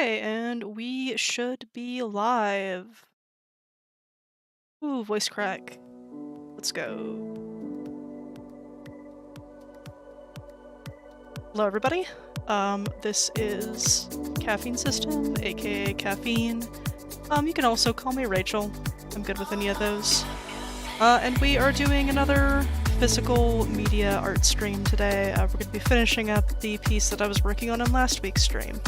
Okay, and we should be live. Ooh, voice crack. Let's go. Hello, everybody. This is Caffeine System, aka Caffeine. You can also call me Rachel. I'm good with any of those. And we are doing another physical media art stream today. We're going to be finishing up the piece that I was working on in last week's stream.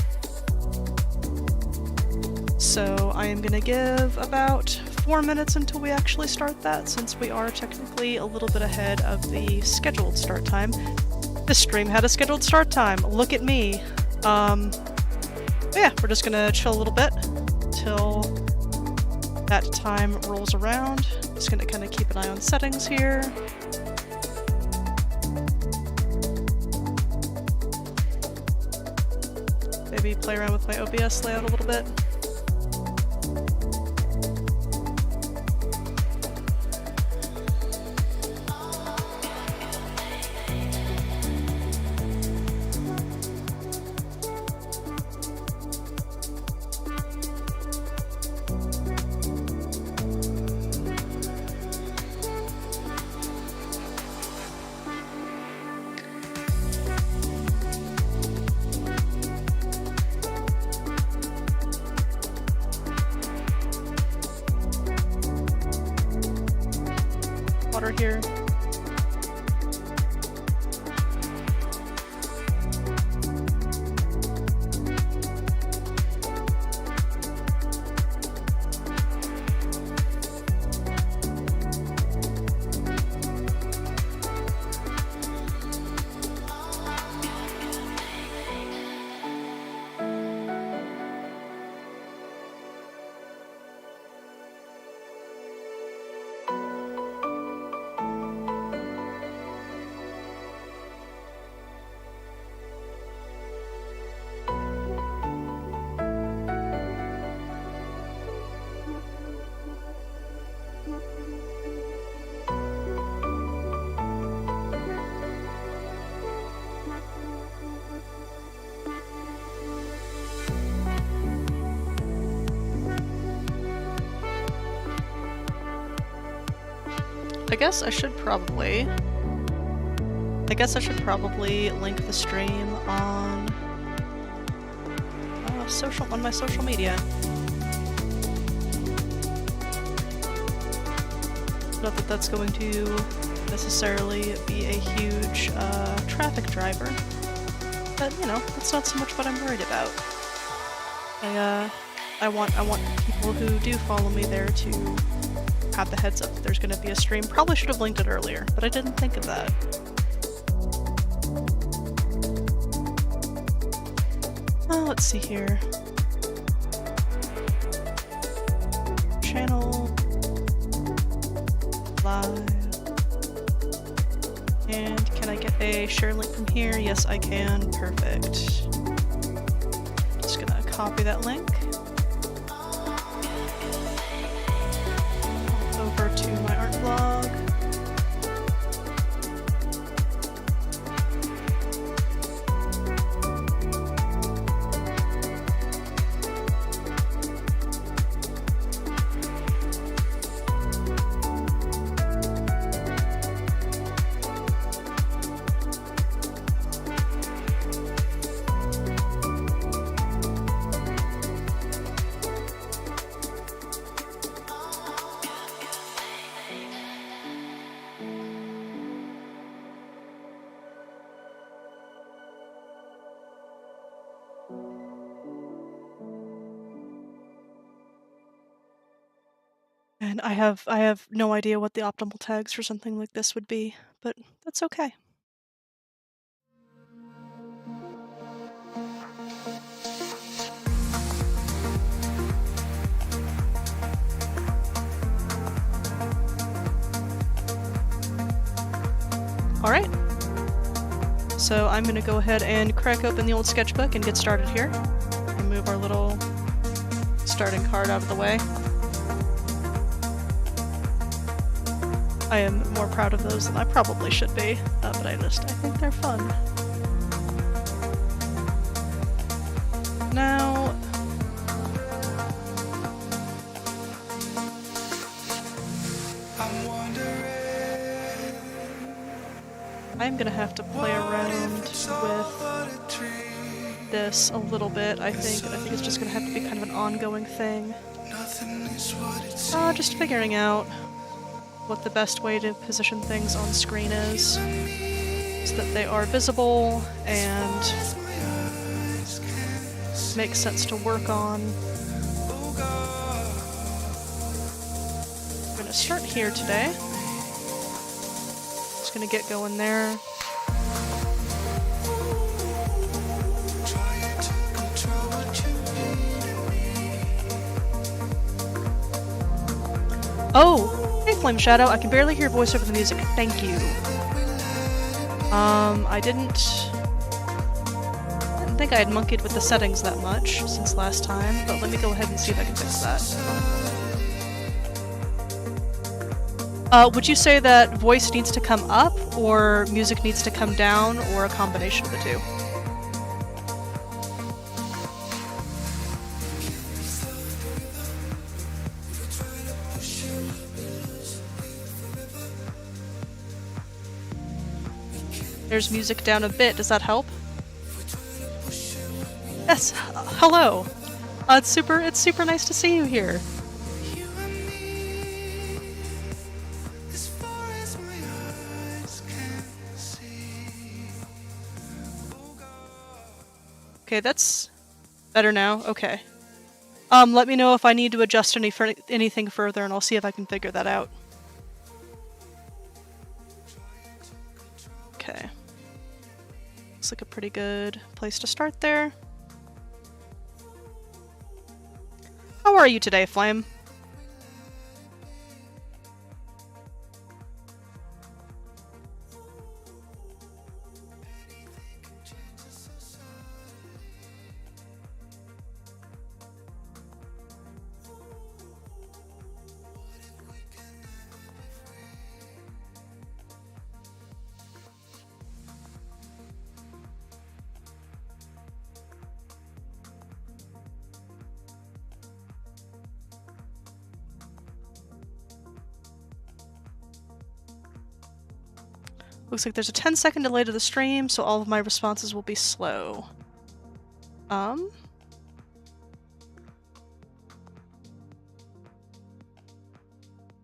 So I am going to give about 4 minutes until we actually start that, since we are technically a little bit ahead of the scheduled start time. This stream had a scheduled start time. Look at me. But yeah, we're just gonna chill a little bit till that time rolls around. Just gonna kind of keep an eye on settings here. Maybe play around with my OBS layout a little bit. Water here. I guess I should probably link the stream on my social media. Not that that's going to necessarily be a huge traffic driver, but you know, that's not so much what I'm worried about. I want people who do follow me there to have the heads up that there's going to be a stream. Probably should have linked it earlier, but I didn't think of that. Let's see here. Channel. Live. And can I get a share link from here? Yes, I can. Perfect. Just gonna copy that link over to my art blog. And I have no idea what the optimal tags for something like this would be, but that's okay. All right. So I'm gonna go ahead and crack open the old sketchbook and get started here. And move our little starting card out of the way. I am more proud of those than I probably should be, but I think they're fun. Now, I'm gonna have to play around with this a little bit, I think, and I think it's just gonna have to be kind of an ongoing thing. Just figuring out what the best way to position things on screen is, so that they are visible and make sense to work on. I'm gonna start here today. Just gonna get going there. Oh! Hey, Flame Shadow, I can barely hear voice over the music. Thank you. I didn't think I had monkeyed with the settings that much since last time, but let me go ahead and see if I can fix that. Would you say that voice needs to come up, or music needs to come down, or a combination of the two? There's music down a bit, does that help? Yes, hello! It's super nice to see you here. Okay, that's better now. Okay. Let me know if I need to adjust anything further, and I'll see if I can figure that out. Okay. Looks like a pretty good place to start there. How are you today, Flame? Looks like there's a 10-second delay to the stream, so all of my responses will be slow. Let's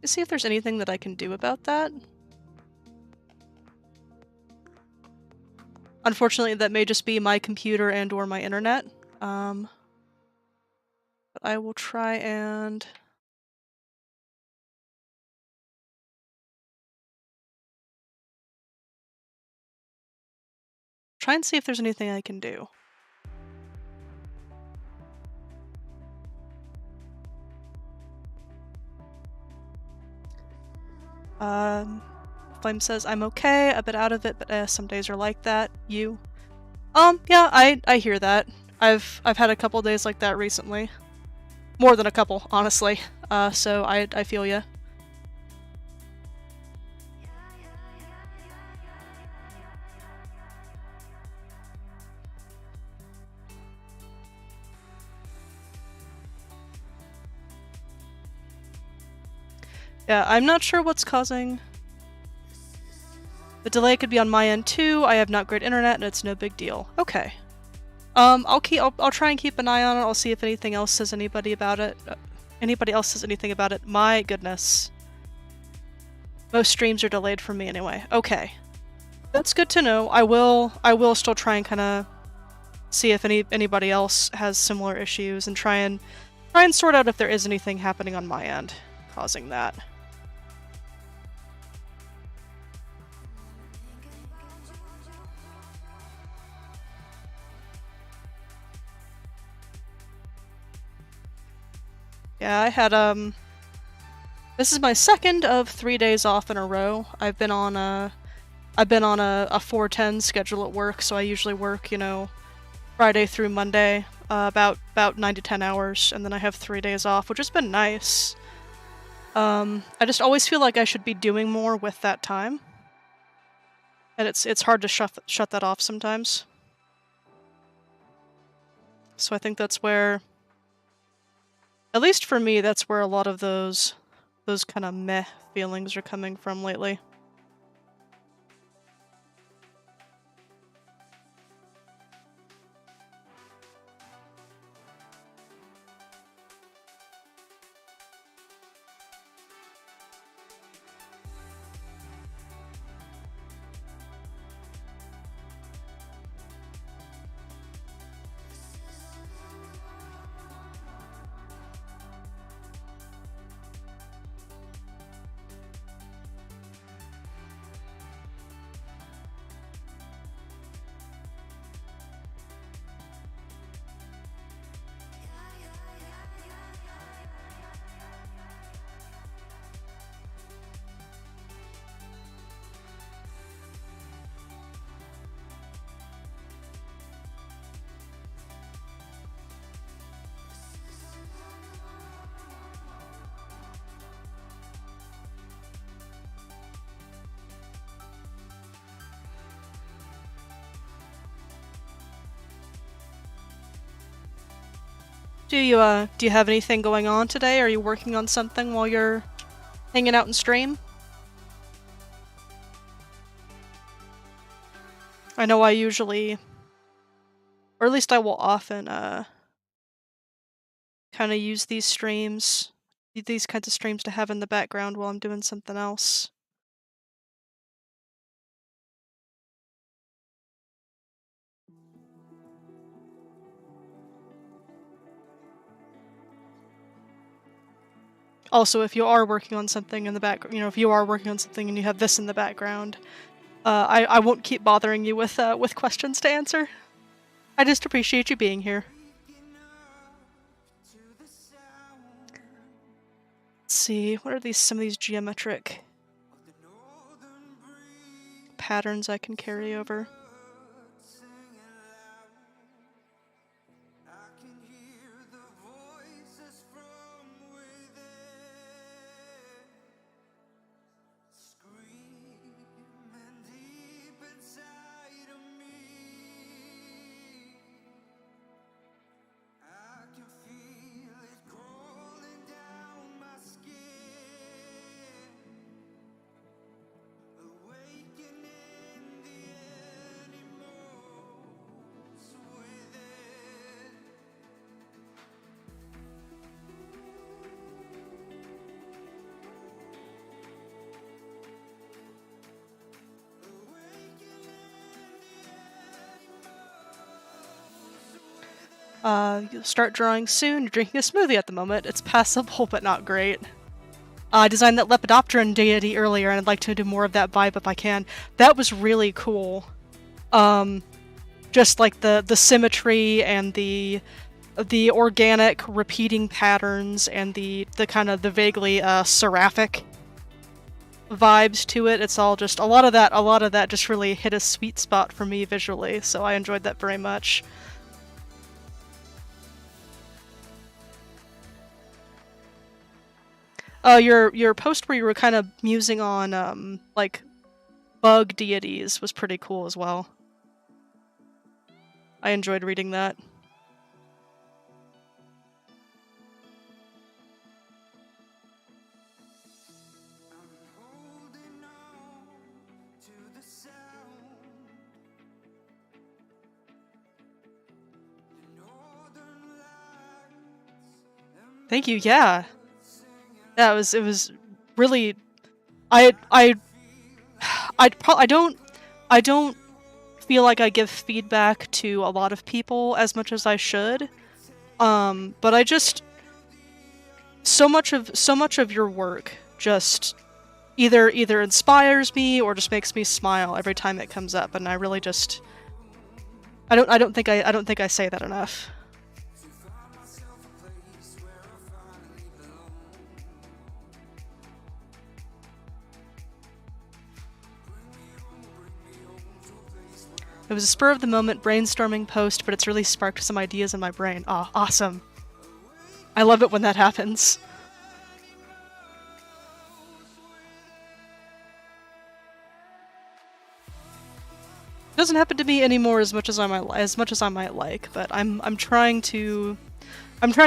see if there's anything that I can do about that. Unfortunately, that may just be my computer and or my internet. But I will try and... try and see if there's anything I can do. Flame says, I'm okay, a bit out of it, but some days are like that. You? Yeah, I hear that. I've had a couple days like that recently. More than a couple, honestly. So I feel ya. Yeah, I'm not sure what's causing... The delay could be on my end too. I have not great internet and it's no big deal. Okay. I'll try and keep an eye on it. I'll see if anything else says anybody about it. Anybody else says anything about it. My goodness. Most streams are delayed for me anyway. Okay. That's good to know. I will still try and kind of see if anybody else has similar issues and try and sort out if there is anything happening on my end causing that. Yeah, I had, this is my second of 3 days off in a row. I've been on a 4-10 schedule at work, so I usually work, you know, Friday through Monday, about 9 to 10 hours, and then I have 3 days off, which has been nice. I just always feel like I should be doing more with that time. And it's hard to shut that off sometimes. So I think that's where... At least for me, that's where a lot of those kind of meh feelings are coming from lately. Do you have anything going on today? Are you working on something while you're hanging out in stream? I know I usually, or at least I will often, kind of use these kinds of streams to have in the background while I'm doing something else. Also, if you are working on something in the background, if you are working on something and you have this in the background, I won't keep bothering you with questions to answer. I just appreciate you being here. Let's see, what are some of these geometric patterns I can carry over? You'll start drawing soon. You're drinking a smoothie at the moment. It's passable, but not great. I designed that Lepidopteran deity earlier, and I'd like to do more of that vibe if I can. That was really cool. Just like the symmetry and the organic repeating patterns and the kind of the vaguely seraphic vibes to it. It's all just a lot of that just really hit a sweet spot for me visually, so I enjoyed that very much. Your post where you were kind of musing on like bug deities was pretty cool as well. I enjoyed reading that. Thank you. Yeah. Yeah, it was really I don't feel like I give feedback to a lot of people as much as I should. But I just so much of your work just either inspires me or just makes me smile every time it comes up, and I really just I don't think I say that enough. It was a spur-of-the-moment brainstorming post, but it's really sparked some ideas in my brain. Aw, awesome. I love it when that happens. It doesn't happen to me anymore as much as I might like, but I'm trying to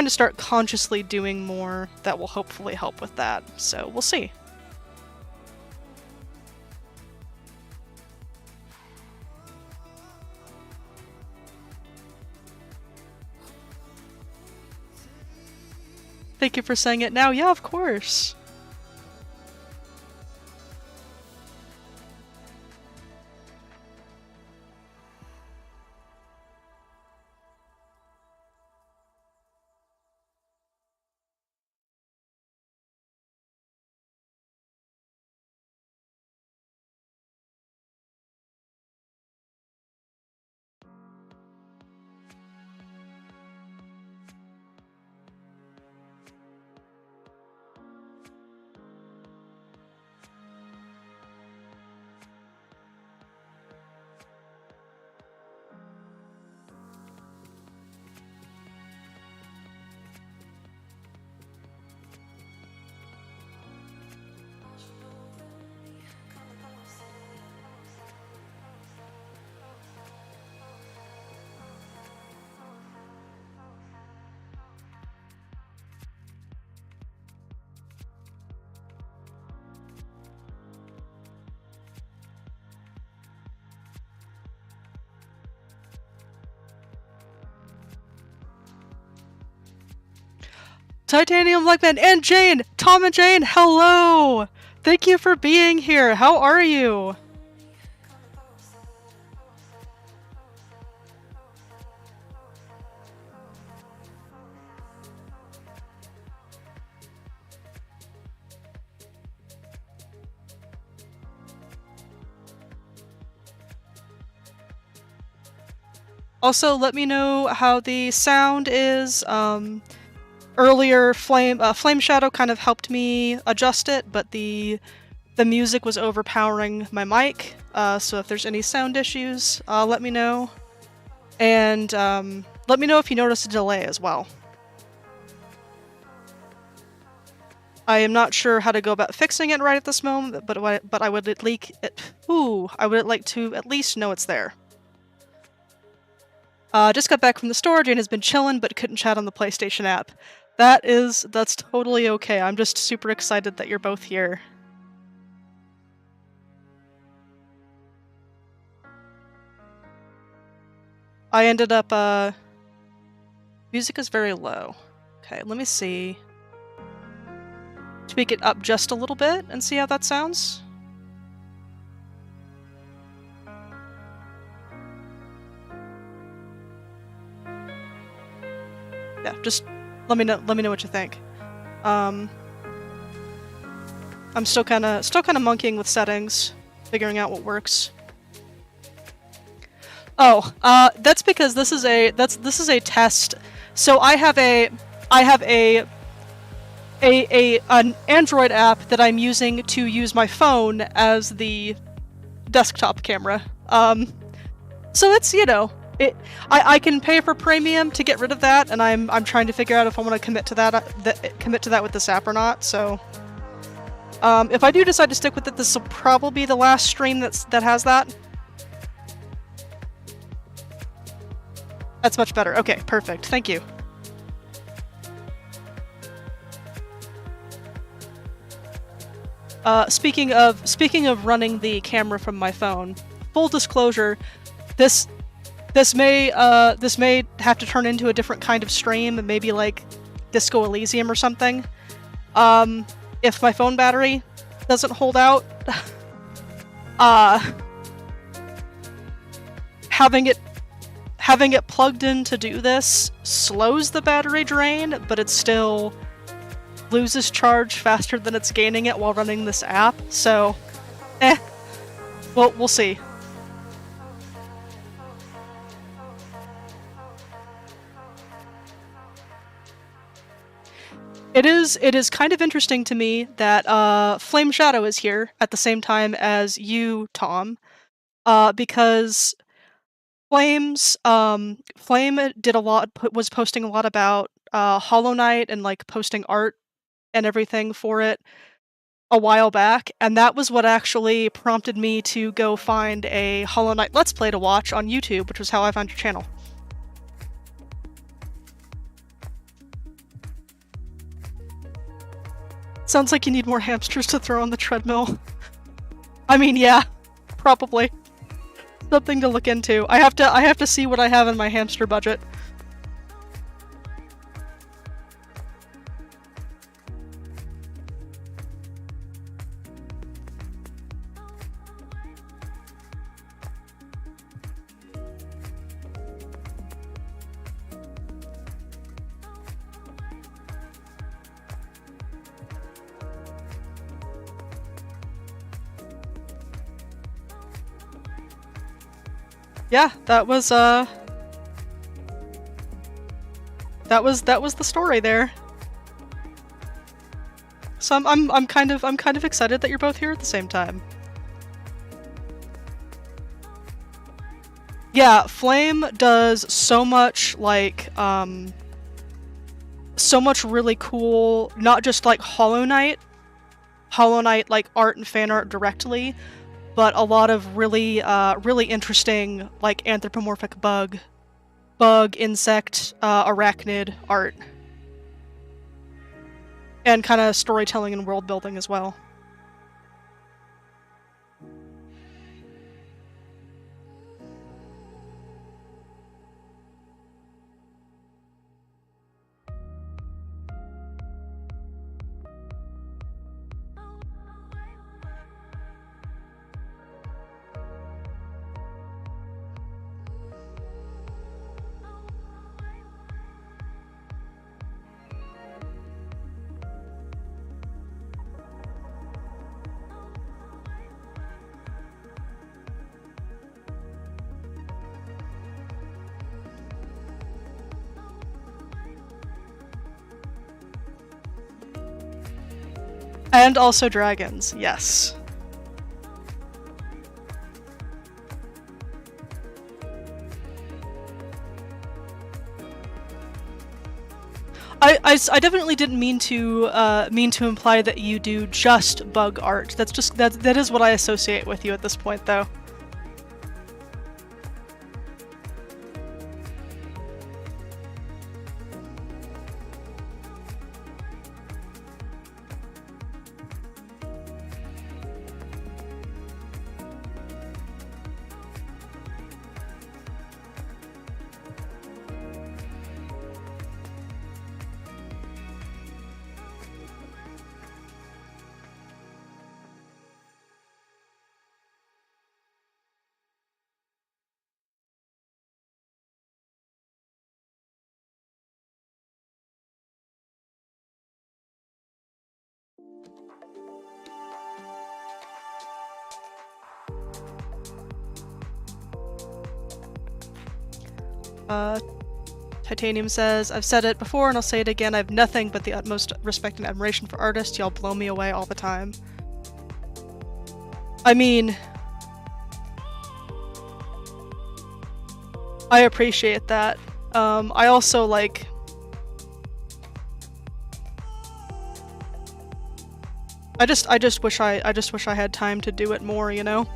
start consciously doing more that will hopefully help with that. So we'll see. Thank you for saying it now. Yeah, of course. Titanium Blackman and Jane! Tom and Jane, hello! Thank you for being here. How are you? Also, let me know how the sound is. Earlier, Flame Shadow kind of helped me adjust it, but the music was overpowering my mic. So if there's any sound issues, let me know. And let me know if you notice a delay as well. I am not sure how to go about fixing it right at this moment, but I would I would like to at least know it's there. Just got back from the store. Jane has been chilling, but couldn't chat on the PlayStation app. That's totally okay. I'm just super excited that you're both here. I ended up, music is very low. Okay, let me see. Tweak it up just a little bit and see how that sounds. Yeah, just let me know what you think. I'm still kind of monkeying with settings, figuring out what works. Oh, that's because this is a test. So I have an Android app that I'm using to use my phone as the desktop camera. So it's, you know, I can pay for premium to get rid of that, and I'm trying to figure out if I want to commit to that with this app or not. So if I do decide to stick with it, this will probably be the last stream that has that. That's much better. Okay, perfect. Thank you. Speaking of running the camera from my phone, full disclosure, this may have to turn into a different kind of stream, maybe like Disco Elysium or something. If my phone battery doesn't hold out, having it plugged in to do this slows the battery drain, but it still loses charge faster than it's gaining it while running this app. So, we'll see. It is kind of interesting to me that Flame Shadow is here at the same time as you, Tom, because Flame did a lot, was posting a lot about Hollow Knight and like posting art and everything for it a while back, and that was what actually prompted me to go find a Hollow Knight Let's Play to watch on YouTube, which was how I found your channel. Sounds like you need more hamsters to throw on the treadmill. I mean, yeah, probably. Something to look into. I have to see what I have in my hamster budget. Yeah, that was the story there. So I'm kind of excited that you're both here at the same time. Yeah, Flame does so much like so much really cool, not just like Hollow Knight like art and fan art directly, but a lot of really interesting like anthropomorphic bug, insect, arachnid art. And kind of storytelling and world building as well. And also dragons, yes. I definitely didn't mean to imply that you do just bug art. That is what I associate with you at this point, though. Titanium says, I've said it before and I'll say it again, I have nothing but the utmost respect and admiration for artists. Y'all blow me away all the time. I mean, I appreciate that. I also, like... I just wish I had time to do it more, you know?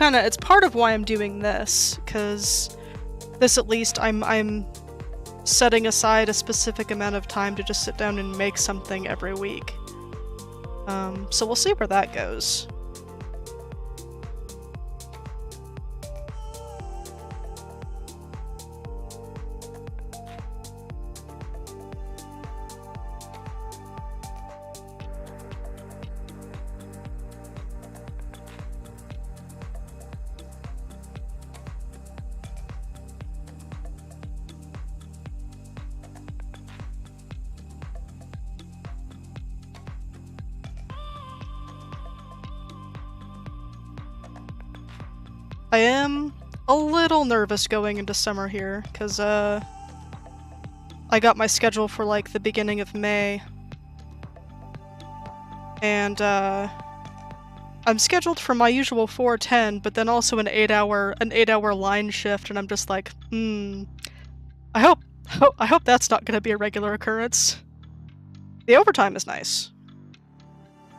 It's part of why I'm doing this, because this, at least, I'm setting aside a specific amount of time to just sit down and make something every week. So we'll see where that goes. I am a little nervous going into summer here, because, I got my schedule for, like, the beginning of May. And, I'm scheduled for my usual 4:10, but then also an 8-hour line shift, and I'm just like, I hope that's not gonna be a regular occurrence. The overtime is nice.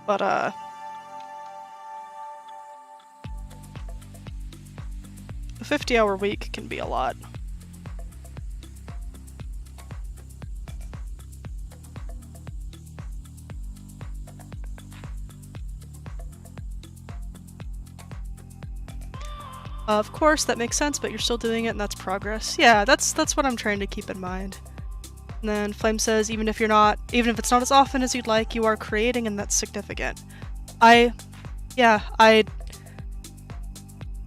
But, a 50-hour week can be a lot. Of course, that makes sense, but you're still doing it and that's progress. Yeah, that's what I'm trying to keep in mind. And then Flame says, even if it's not as often as you'd like, you are creating and that's significant.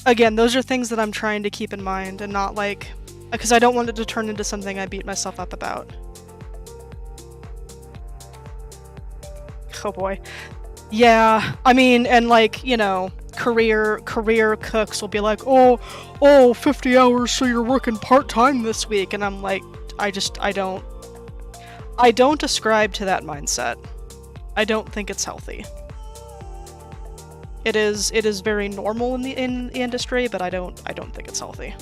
Again, those are things that I'm trying to keep in mind and not like, because I don't want it to turn into something I beat myself up about. Oh boy. Yeah, I mean, and like, you know, career cooks will be like, oh, 50 hours, so you're working part-time this week, and I'm like, I don't ascribe to that mindset. I don't think it's healthy. It is very normal in the industry, but I don't think it's healthy.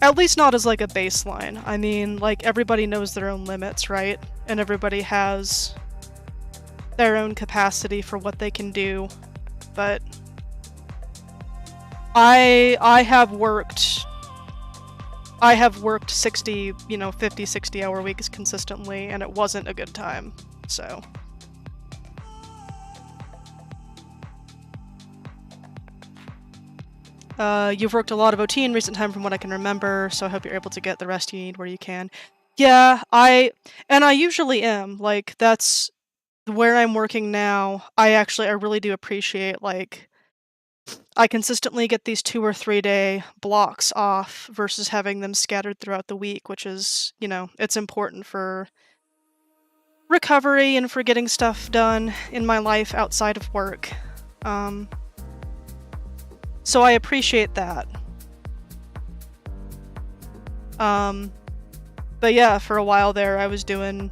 At least not as like a baseline. I mean, like, everybody knows their own limits, right? And everybody has their own capacity for what they can do. But I have worked 60, 50, 60-hour weeks consistently, and it wasn't a good time. So you've worked a lot of OT in recent time from what I can remember, so I hope you're able to get the rest you need where you can. Yeah, I usually am. Like, that's where I'm working now. I really do appreciate, like, I consistently get these 2 or 3 day blocks off versus having them scattered throughout the week, which is, it's important for recovery and for getting stuff done in my life outside of work. So I appreciate that. But yeah, for a while there, I was doing,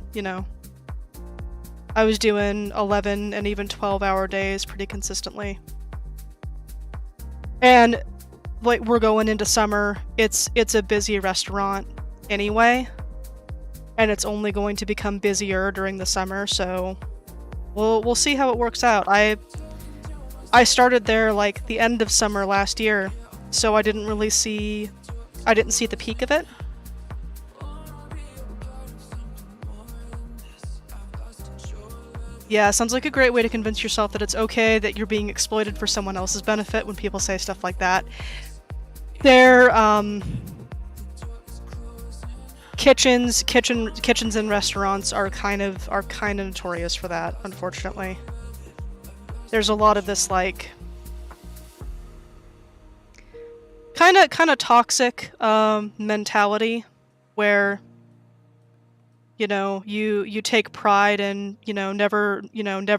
I was doing 11 and even 12-hour days pretty consistently. And like, we're going into summer, it's a busy restaurant anyway, and it's only going to become busier during the summer, so we'll see how it works out. I started there like the end of summer last year, so I didn't see the peak of it. Yeah, sounds like a great way to convince yourself that it's okay that you're being exploited for someone else's benefit when people say stuff like that. Kitchens and restaurants are kind of notorious for that, unfortunately. There's a lot of this like kind of toxic mentality where you take pride in never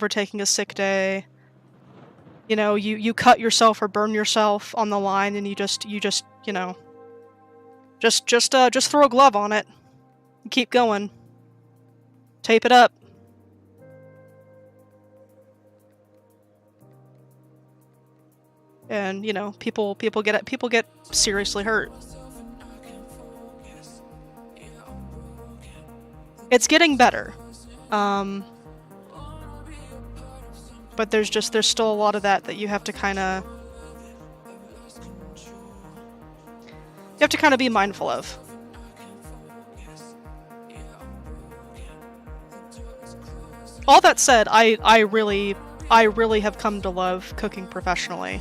taking a sick day. You cut yourself or burn yourself on the line, and you just throw a glove on it and keep going. Tape it up. And people get seriously hurt. It's getting better, but there's still a lot of that you have to kind of be mindful of. All that said, I really have come to love cooking professionally.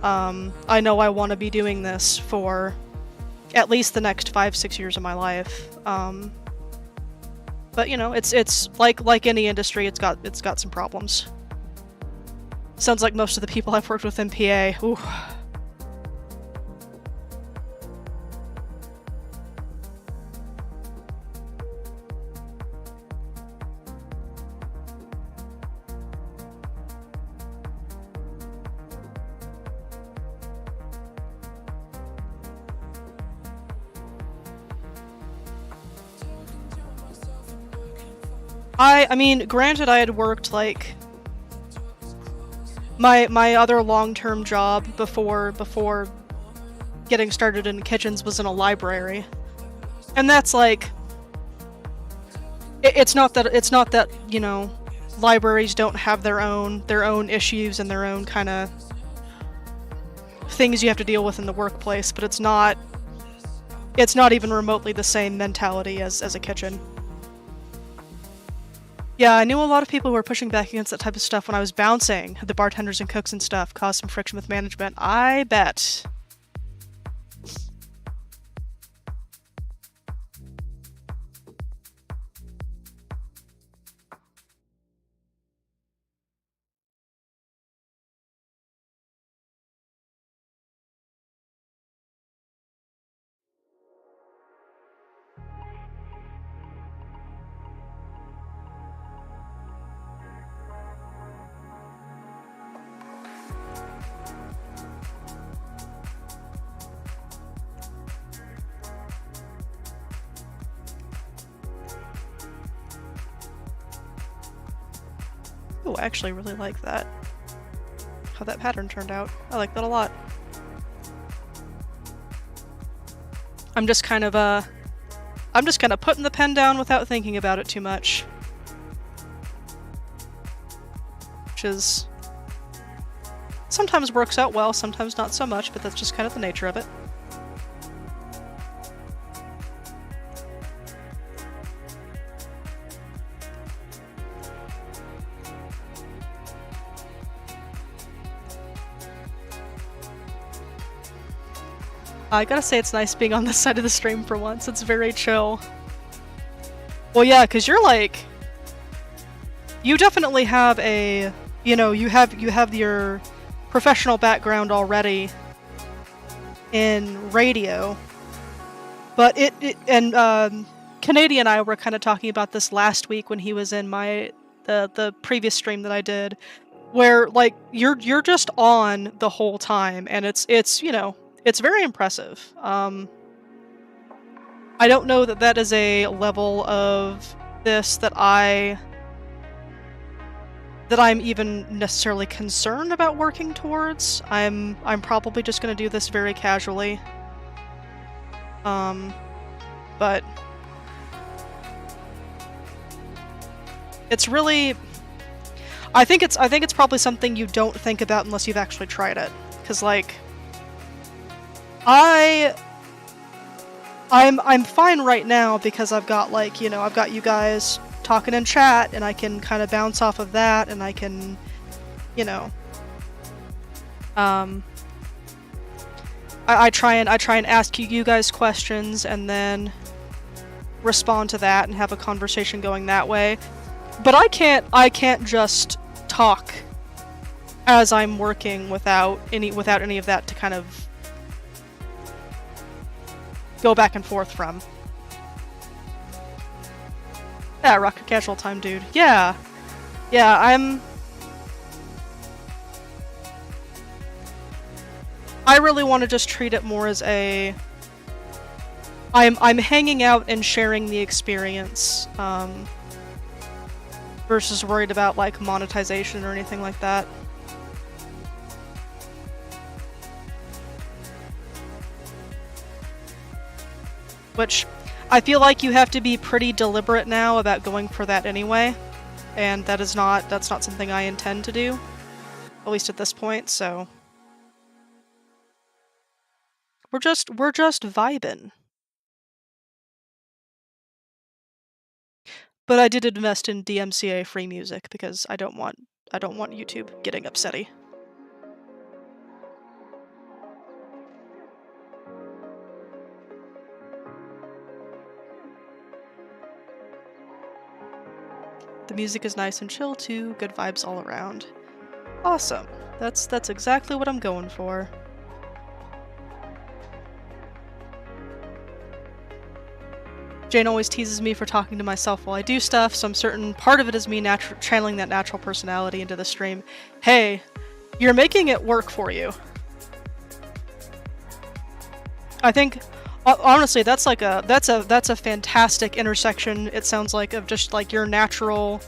I know I want to be doing this for at least the next 5-6 years of my life. But it's like any industry, it's got some problems. Sounds like most of the people I've worked with in PA. Ooh. I mean, granted, I had worked like my other long-term job before getting started in kitchens was in a library, and that's like it's not that libraries don't have their own issues and their own kind of things you have to deal with in the workplace, but it's not even remotely the same mentality as a kitchen. Yeah, I knew a lot of people who were pushing back against that type of stuff when I was bouncing. The bartenders and cooks and stuff caused some friction with management. I bet. Oh, I actually really like that. How that pattern turned out. I like that a lot. I'm just kind of putting the pen down without thinking about it too much. Which is sometimes works out well, sometimes not so much, but that's just kind of the nature of it. I gotta say it's nice being on this side of the stream for once. It's very chill. Well, yeah, because you're like... You definitely have a... you have your professional background already in radio. But Canadian and I were kind of talking about this last week when he was in the previous stream that I did, where like you're just on the whole time, and it's you know, it's very impressive. I don't know that is a level of this that I'm even necessarily concerned about working towards. I'm probably just gonna do this very casually. But it's really, I think it's probably something you don't think about unless you've actually tried it. 'Cause like I'm fine right now because I've got like, you know, I've got you guys talking in chat, and I can kind of bounce off of that, and I can, you know, I try and ask you guys questions and then respond to that and have a conversation going that way. But I can't just talk as I'm working without any of that to kind of go back and forth from. Yeah, rock your casual time, dude. Yeah, I really want to just treat it more as a I'm hanging out and sharing the experience, versus worried about like monetization or anything like that. Which I feel like you have to be pretty deliberate now about going for that anyway, and that's not something I intend to do, at least at this point. So we're just vibing. But I did invest in DMCA free music because I don't want YouTube getting upsetty. The music is nice and chill too, good vibes all around. Awesome. That's exactly what I'm going for. Jane always teases me for talking to myself while I do stuff, so I'm certain part of it is me channeling that natural personality into the stream. Hey, you're making it work for you. I think, honestly, that's a fantastic intersection, it sounds like, of just like your natural,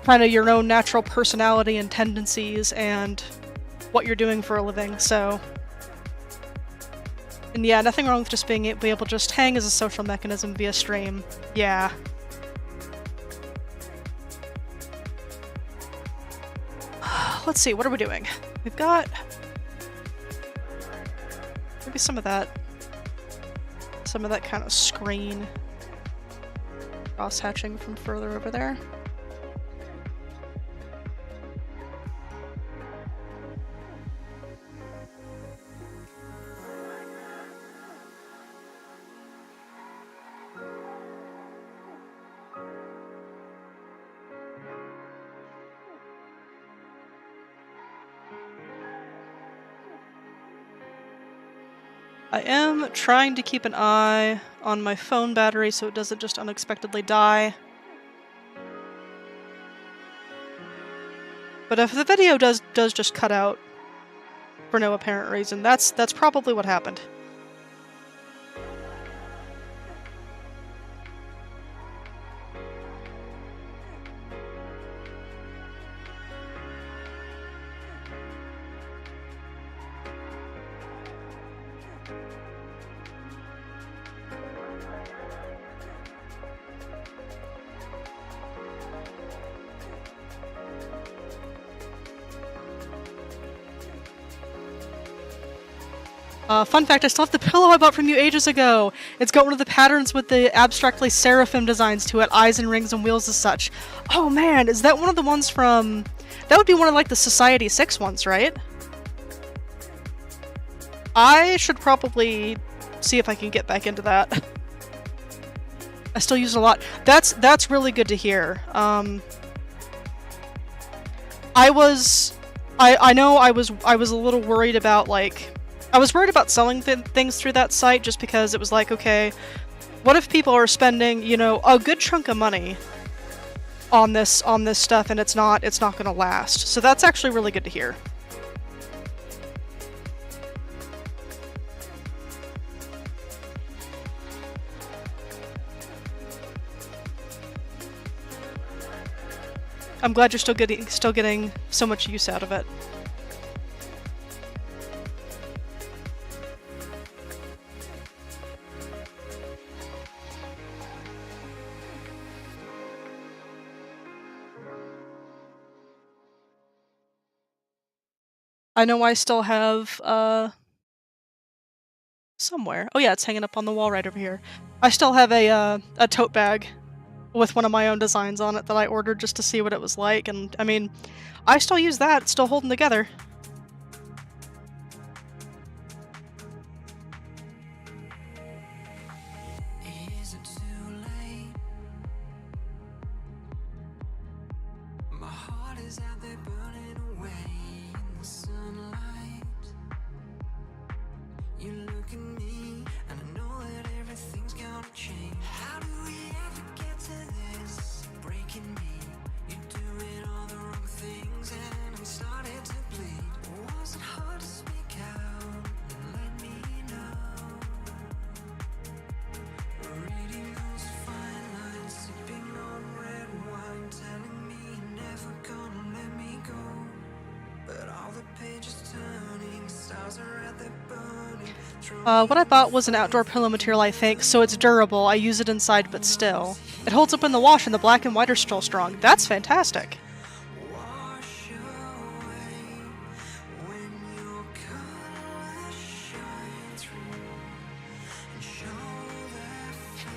kind of your own natural personality and tendencies and what you're doing for a living, so. And yeah, nothing wrong with just being able to just hang as a social mechanism via stream. Yeah. Let's see, what are we doing? We've got maybe some of that kind of screen cross-hatching from further over there. I am trying to keep an eye on my phone battery so it doesn't just unexpectedly die. But if the video does just cut out for no apparent reason, that's probably what happened. Fun fact, I still have the pillow I bought from you ages ago. It's got one of the patterns with the abstractly seraphim designs to it, eyes and rings and wheels as such. Oh man, is that one of the ones from... That would be one of like the Society 6 ones, right? I should probably see if I can get back into that. I still use it a lot. That's really good to hear. I know I was a little worried about like... I was worried about selling things through that site just because it was like, okay, What if people are spending, you know, a good chunk of money on this stuff and it's not gonna last? So that's actually really good to hear. I'm glad you're still getting so much use out of it. I know I still have somewhere. Oh yeah, it's hanging up on the wall right over here. I still have a tote bag with one of my own designs on it that I ordered just to see what it was like, and I mean, I still use that, it's still holding together. Is it too late? My heart is out there burning away in the sunlight. You look at me, and I know that everything's gonna change. How do we ever get to this? Breaking me, you're doing all the wrong things, and I'm starting to bleed. Was it hard to speak out and let me know? Reading those fine lines, sipping on red wine, telling me you're never gonna let me go. But all the pages turning, stars are at their burning. What I bought was an outdoor pillow material, I think, so it's durable. I use it inside, but still. It holds up in the wash and the black and white are still strong. That's fantastic. Wash away when your colors shine through and show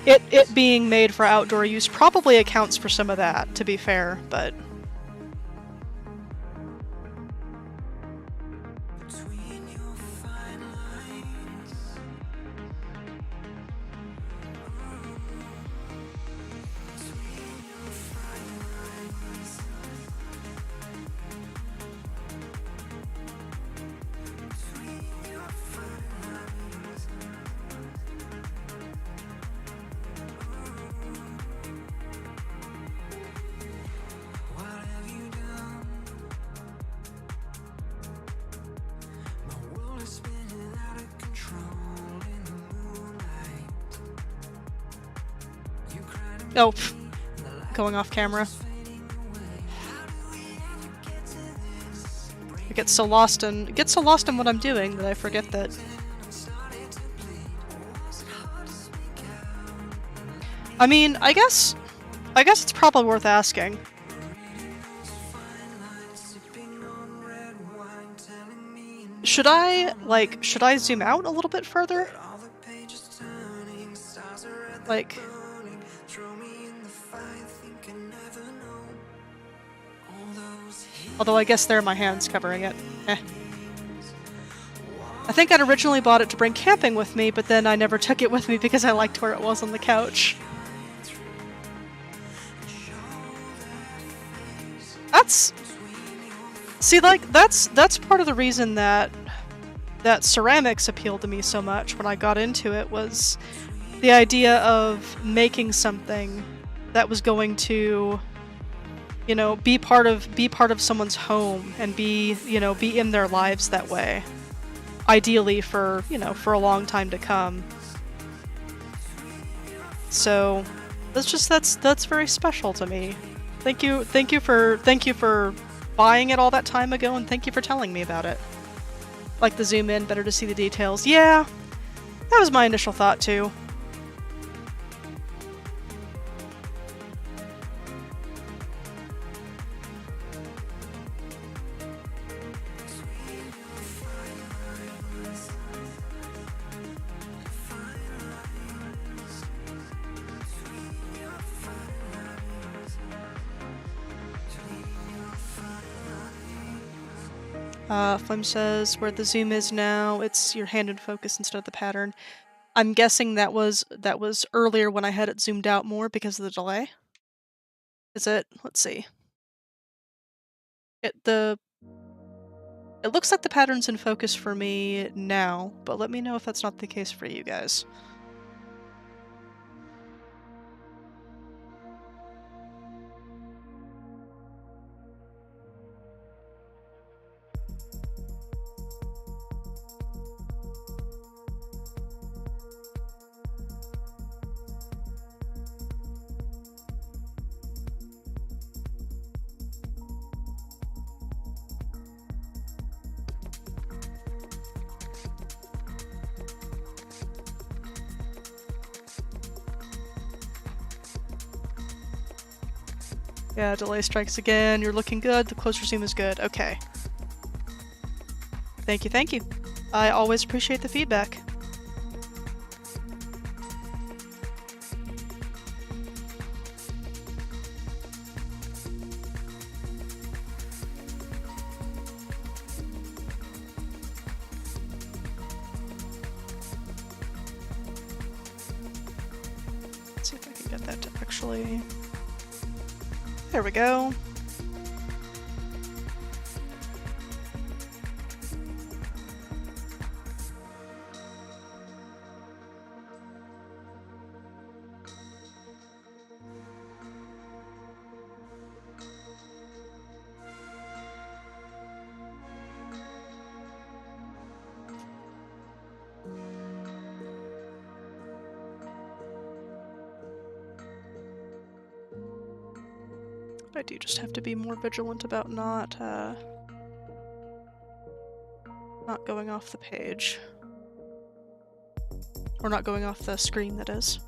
their It being made for outdoor use probably accounts for some of that, to be fair, but between your fine lines. Between your fine lines. Between your fine lines. What have you done? My world is spinning out of control in the moonlight. You cried and oh, going off camera. fading away. How do we ever get to this? I get so lost in what I'm doing that I forget that. I'm starting to bleed. Was it hard to speak out? I mean, I guess it's probably worth asking. Reading those fine lines, sipping on red wine, telling me Should I zoom out a little bit further? all the pages turning, stars are at the Like, burning. Throw me in the fire, think I never know. All those although I guess there are my hands covering it. Eh. I think I'd originally bought it to bring camping with me, but then I never took it with me because I liked where it was on the couch. That's part of the reason that ceramics appealed to me so much when I got into it, was the idea of making something that was going to, you know, be part of someone's home and be in their lives that way. Ideally for a long time to come. So that's very special to me. Thank you for buying it all that time ago, and thank you for telling me about it. Like the zoom in, better to see the details. Yeah, that was my initial thought too. Flame says where the zoom is now, it's your hand in focus instead of the pattern. I'm guessing that was earlier when I had it zoomed out more because of the delay. Is it? Let's see. It looks like the pattern's in focus for me now, but let me know if that's not the case for you guys. Yeah, delay strikes again. You're looking good. The close resume is good. Okay. Thank you, thank you. I always appreciate the feedback. Let's see if I can get that to actually... There we go. I do just have to be more vigilant about not going off the page. Or not going off the screen, that is.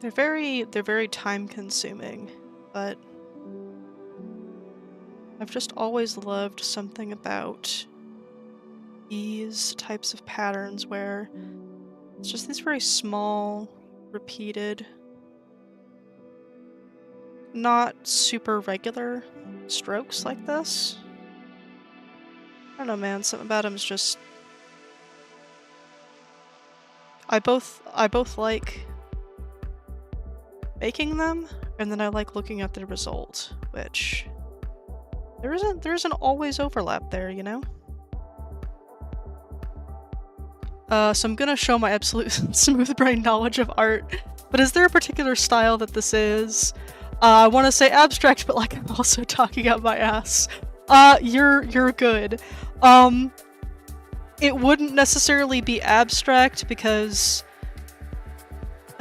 They're very time consuming, but I've just always loved something about these types of patterns where it's just these very small, repeated, not super regular strokes like this. I don't know, man, something about them is just... I both like making them, and then I like looking at the result, which there isn't always overlap there, you know? So I'm gonna show my absolute smooth brain knowledge of art, but is there a particular style that this is? I want to say abstract, but like I'm also talking out my ass. You're good. It wouldn't necessarily be abstract because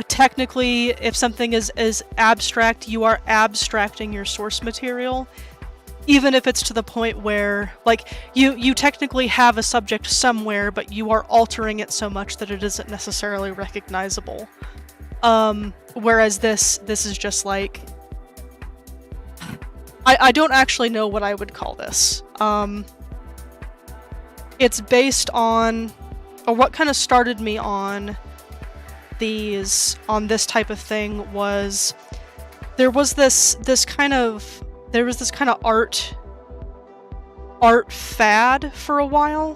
technically, if something is abstract, you are abstracting your source material, even if it's to the point where, like, you technically have a subject somewhere, but you are altering it so much that it isn't necessarily recognizable. Whereas this is just like... I don't actually know what I would call this. It's based on... or what kind of started me on this type of thing was... there was this kind of there was this kind of art fad for a while,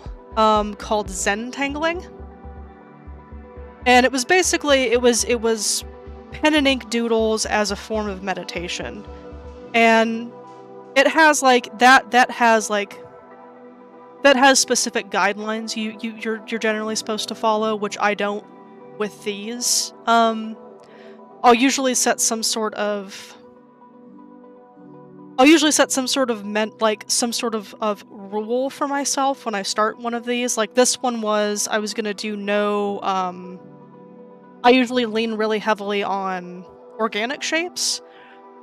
called Zen tangling. And it was basically, it was pen and ink doodles as a form of meditation. And it has like, that has specific guidelines you're generally supposed to follow, which I don't with these. I'll usually set some sort of rule for myself when I start one of these. Like this one was, I was gonna do no, I usually lean really heavily on organic shapes,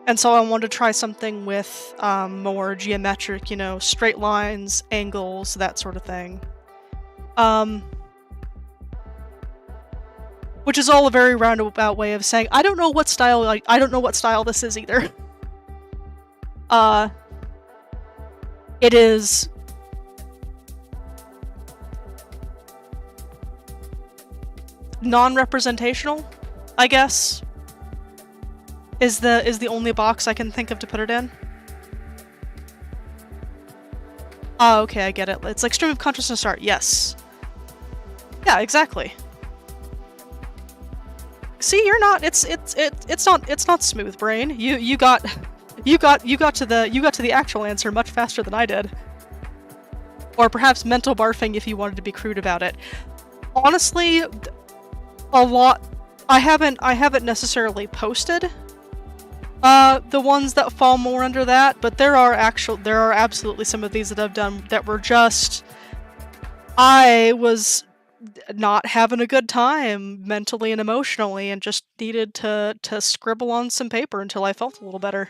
and so I wanted to try something with more geometric, you know, straight lines, angles, that sort of thing. Which is all a very roundabout way of saying I don't know what style this is either. It is non-representational, I guess, is the only box I can think of to put it in. Okay, I get it. It's like stream of consciousness art, yes. Yeah, exactly. See, you're not. It's not smooth brain. You got to the actual answer much faster than I did. Or perhaps mental barfing if you wanted to be crude about it. Honestly, a lot. I haven't necessarily posted the ones that fall more under that, but there are absolutely some of these that I've done that were just, I was not having a good time mentally and emotionally and just needed to scribble on some paper until I felt a little better.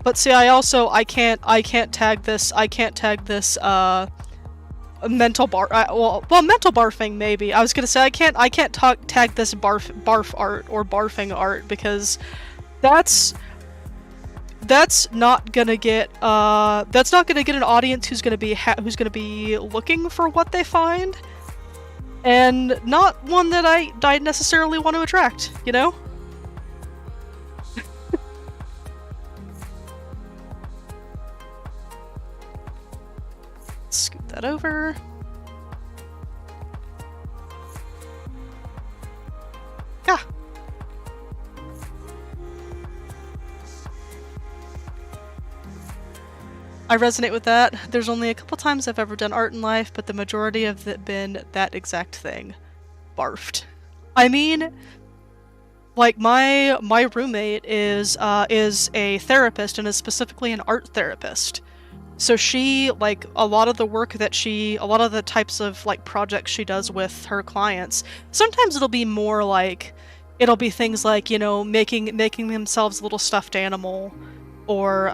But see, I can't tag this mental mental barfing maybe. I was gonna say I can't tag this barf art or barfing art because that's not gonna get an audience who's gonna be looking for what they find, and not one that I necessarily want to attract, you know? Scoot that over. Yeah. I resonate with that. There's only a couple times I've ever done art in life, but the majority of it been that exact thing. Barfed. I mean, like my roommate is a therapist and is specifically an art therapist. So she, like, a lot of the types of, like, projects she does with her clients, sometimes it'll be more like, it'll be things like, you know, making themselves a little stuffed animal, or,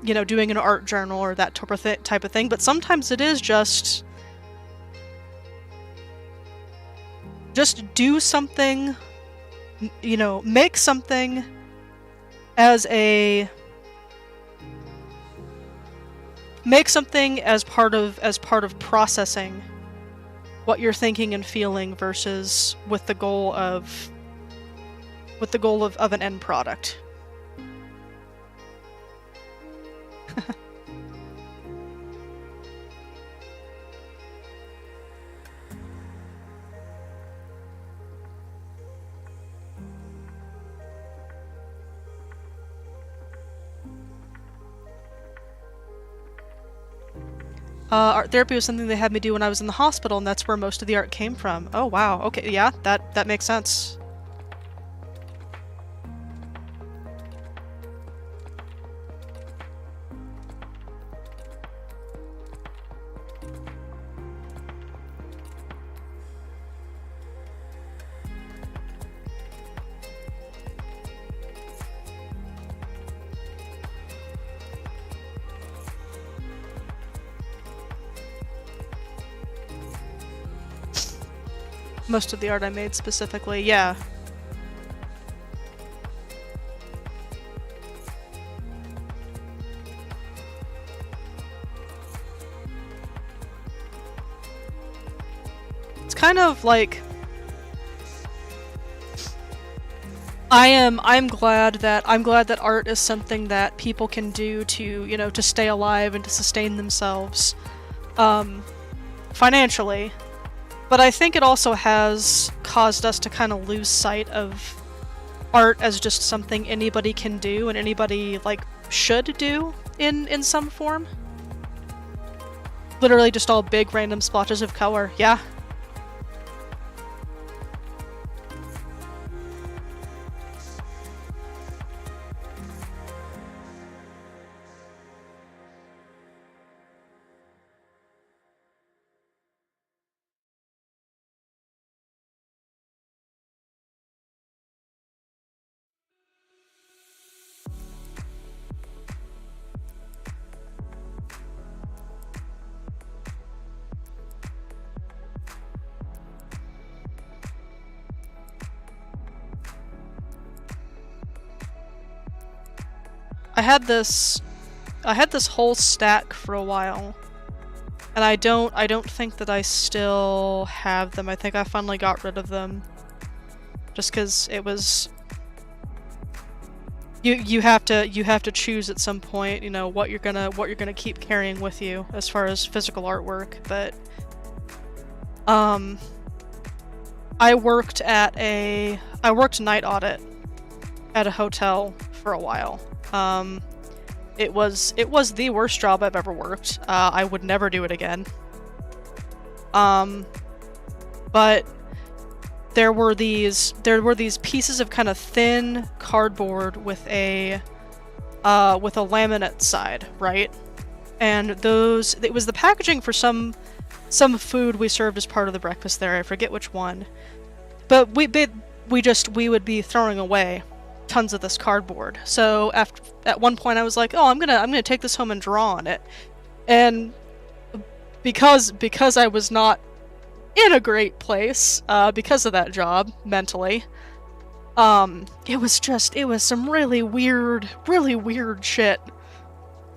you know, doing an art journal or that type of thing, but sometimes it is just do something, you know, make something as part of processing what you're thinking and feeling versus with the goal of an end product. Art therapy was something they had me do when I was in the hospital, and that's where most of the art came from. Oh wow, okay, yeah, that makes sense. Most of the art I made specifically, yeah. kind of like... I'm glad that art is something that people can do to, you know, to stay alive and to sustain themselves, financially. But I think it also has caused us to kind of lose sight of art as just something anybody can do and anybody, like, should do in some form. Literally just all big random splotches of color, yeah. I had this whole stack for a while, and I don't think that I still have them. I think I finally got rid of them, just because it was. You have to choose at some point, you know, what you're gonna keep carrying with you as far as physical artwork. But I worked night audit at a hotel for a while. It was the worst job I've ever worked. I would never do it again. But there were these pieces of kind of thin cardboard with a laminate side, right? And it was the packaging for some food we served as part of the breakfast there. I forget which one. But we would be throwing away tons of this cardboard. So at one point I was like, oh, I'm gonna take this home and draw on it. And because I was not in a great place because of that job mentally, it was some really weird shit.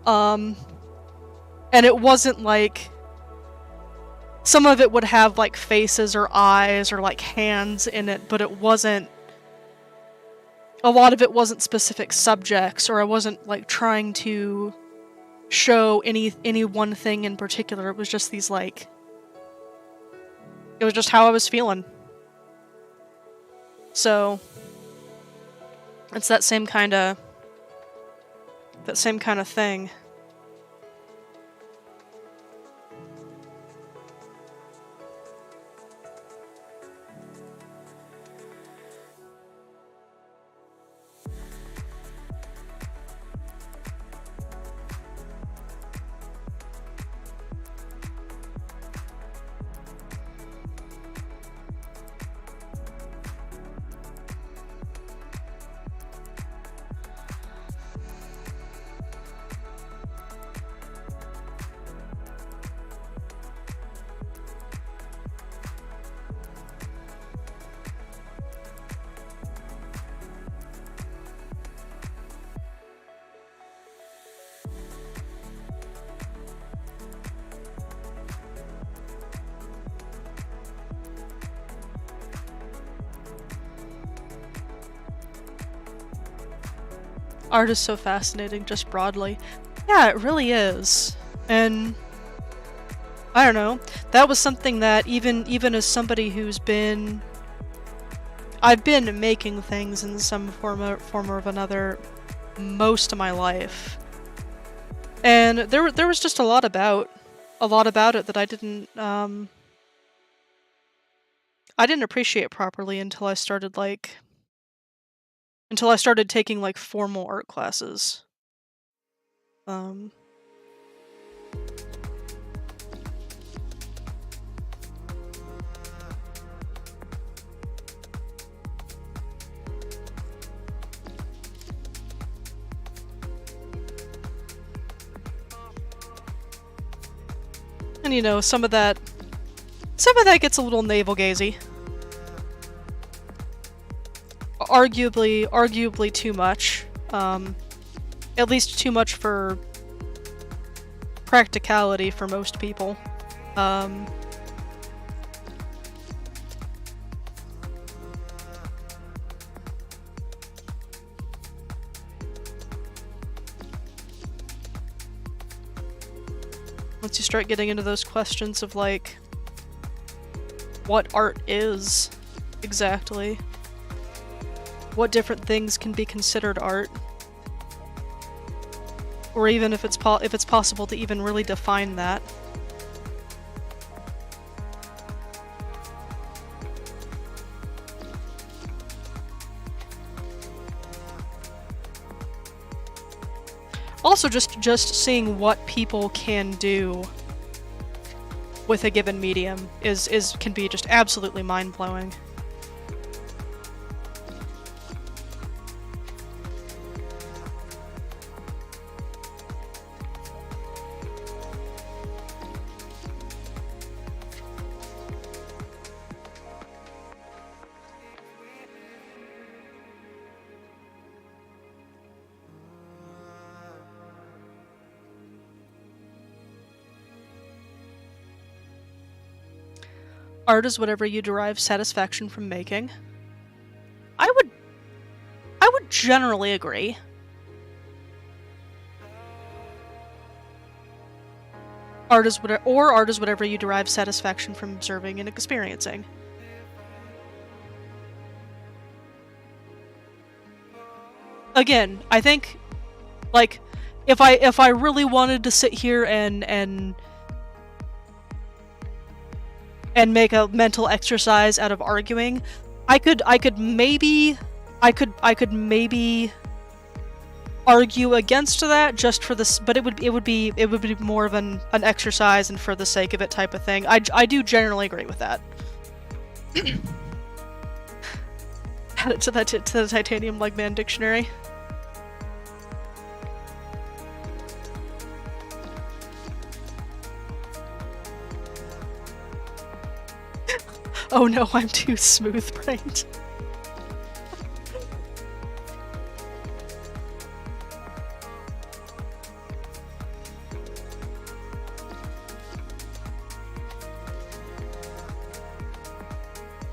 And it wasn't like, some of it would have like faces or eyes or like hands in it, but a lot of it wasn't specific subjects, or I wasn't like trying to show any one thing in particular. It was just these like, it was just how I was feeling. So it's that same kind of thing. Art is so fascinating, just broadly. Yeah, it really is. And I don't know, that was something that even as somebody I've been making things in some form or another most of my life. And there was just a lot about it that I didn't appreciate properly until I started taking like formal art classes. And you know, some of that gets a little navel-gazy. Arguably too much. At least too much for practicality for most people. Once you start getting into those questions of, like, what art is exactly, what different things can be considered art, or even if it's possible to even really define that. Also, just seeing what people can do with a given medium can be just absolutely mind-blowing. Art is whatever you derive satisfaction from making. I would generally agree. Art is whatever you derive satisfaction from observing and experiencing. Again, I think, like, if I really wanted to sit here and make a mental exercise out of arguing, I could maybe argue against that just for this, but it would be more of an exercise and for the sake of it type of thing. I do generally agree with that. Add it to the Titanium Legman dictionary. Oh no, I'm too smooth-brained.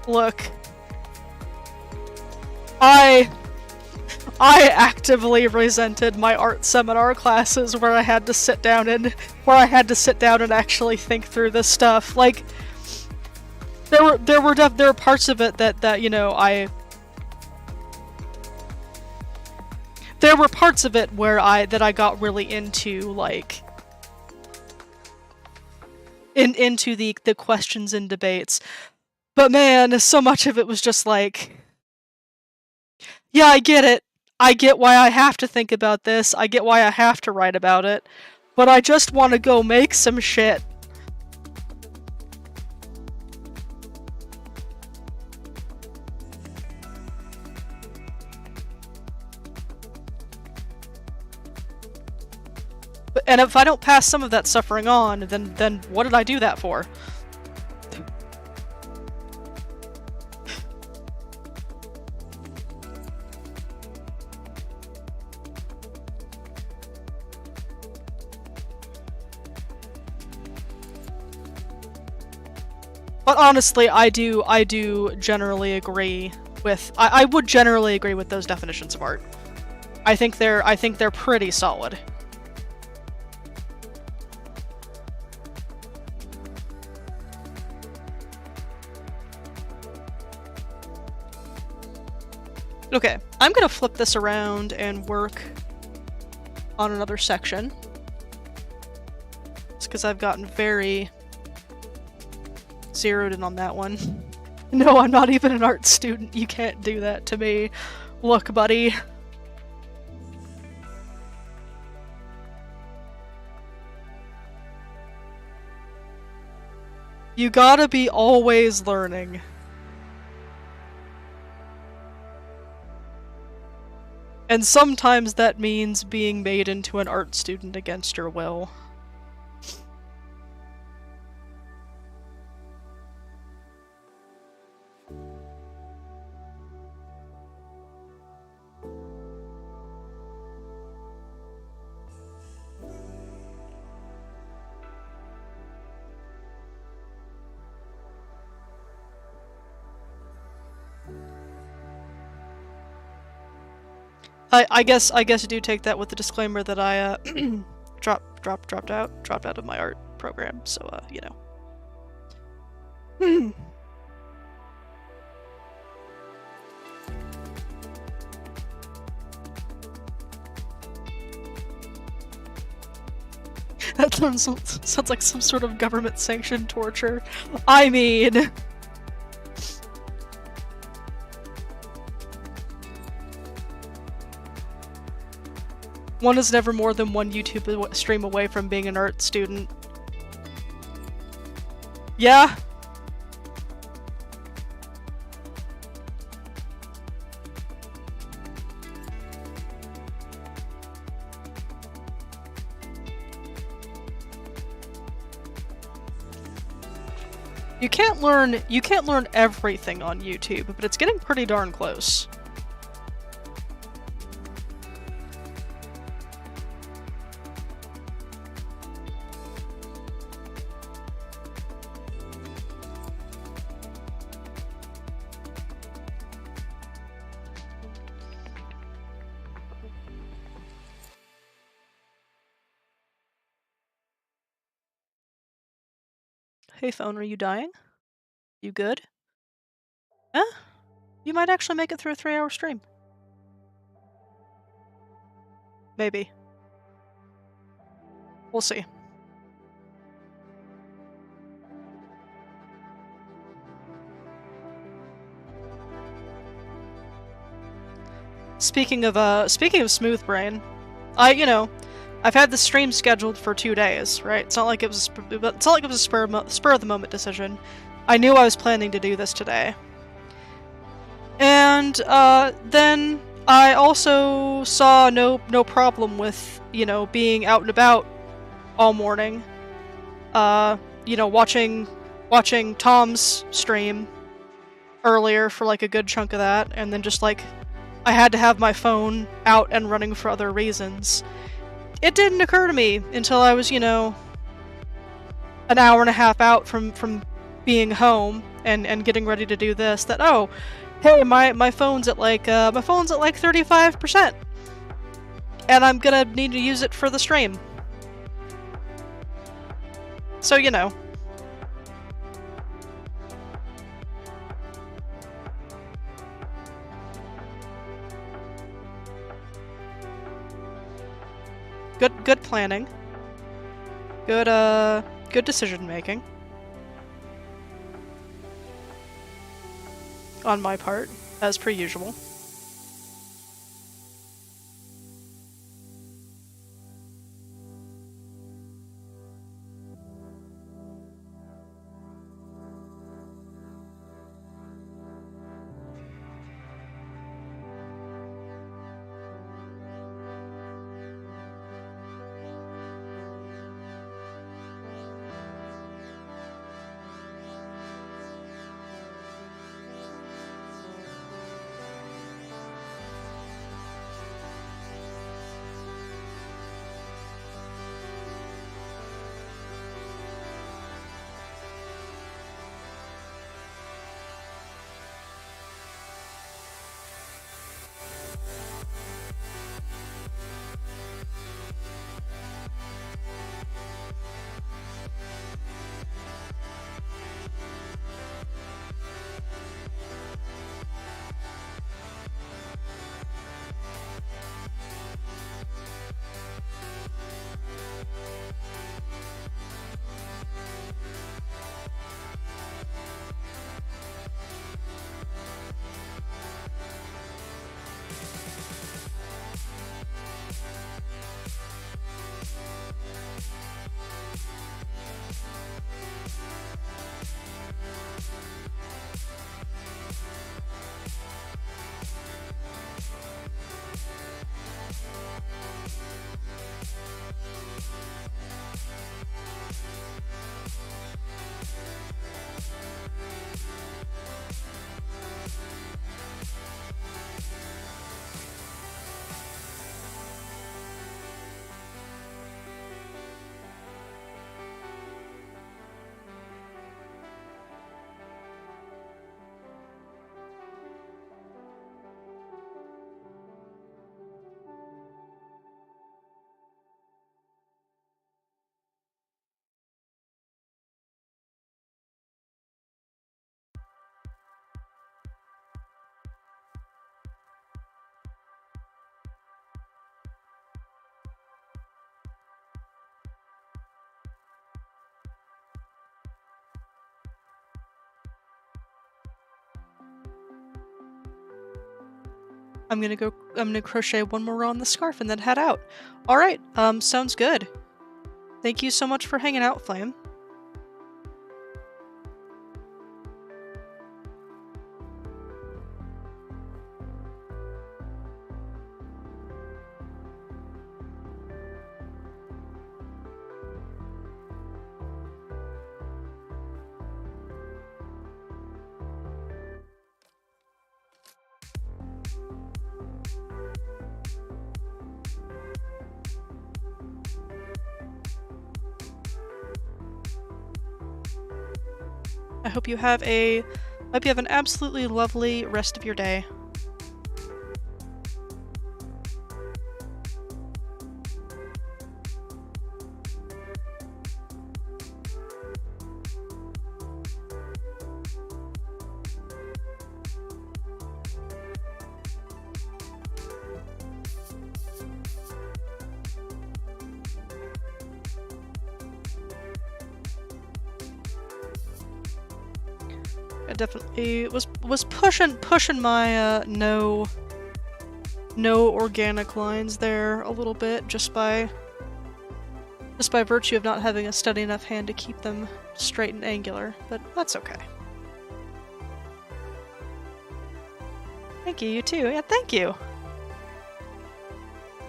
Look, I actively resented my art seminar classes where I had to sit down and actually think through this stuff. Like, there were parts of it that you know, there were parts of it where I got really into, like, into the questions and debates. But man, so much of it was just like, yeah, I get it. I get why I have to think about this. I get why I have to write about it. But I just want to go make some shit. And if I don't pass some of that suffering on, then what did I do that for? But honestly, I do generally agree with. I would generally agree with those definitions of art. I think they're pretty solid. Okay, I'm gonna flip this around and work on another section. It's because I've gotten very zeroed in on that one. No, I'm not even an art student. You can't do that to me. Look, buddy. You gotta be always learning. And sometimes that means being made into an art student against your will. I guess I do take that with the disclaimer that I dropped out of my art program, so, you know. Hmm. That sounds like some sort of government-sanctioned torture. I mean... One is never more than one YouTube stream away from being an art student. Yeah? You can't learn everything on YouTube, but it's getting pretty darn close. Hey phone, are you dying? You good? Eh? You might actually make it through a 3-hour stream. Maybe. We'll see. Speaking of Smooth Brain, I've had the stream scheduled for 2 days, right? It's not like it was a spur of the moment decision. I knew I was planning to do this today. And then I also saw no problem with, being out and about all morning. Watching Tom's stream earlier for like a good chunk of that, and then just like I had to have my phone out and running for other reasons. It didn't occur to me until I was, an hour and a half out from being home and getting ready to do this, that, oh, hey, my phone's at like 35%. And I'm gonna need to use it for the stream. So, Good planning. Good decision making. On my part, as per usual. I'm gonna crochet one more row on the scarf and then head out. Alright, sounds good. Thank you so much for hanging out, Flame. I hope you have an absolutely lovely rest of your day. I definitely was pushing my no organic lines there a little bit just by virtue of not having a steady enough hand to keep them straight and angular, but that's okay. Thank you, you too. Yeah, thank you.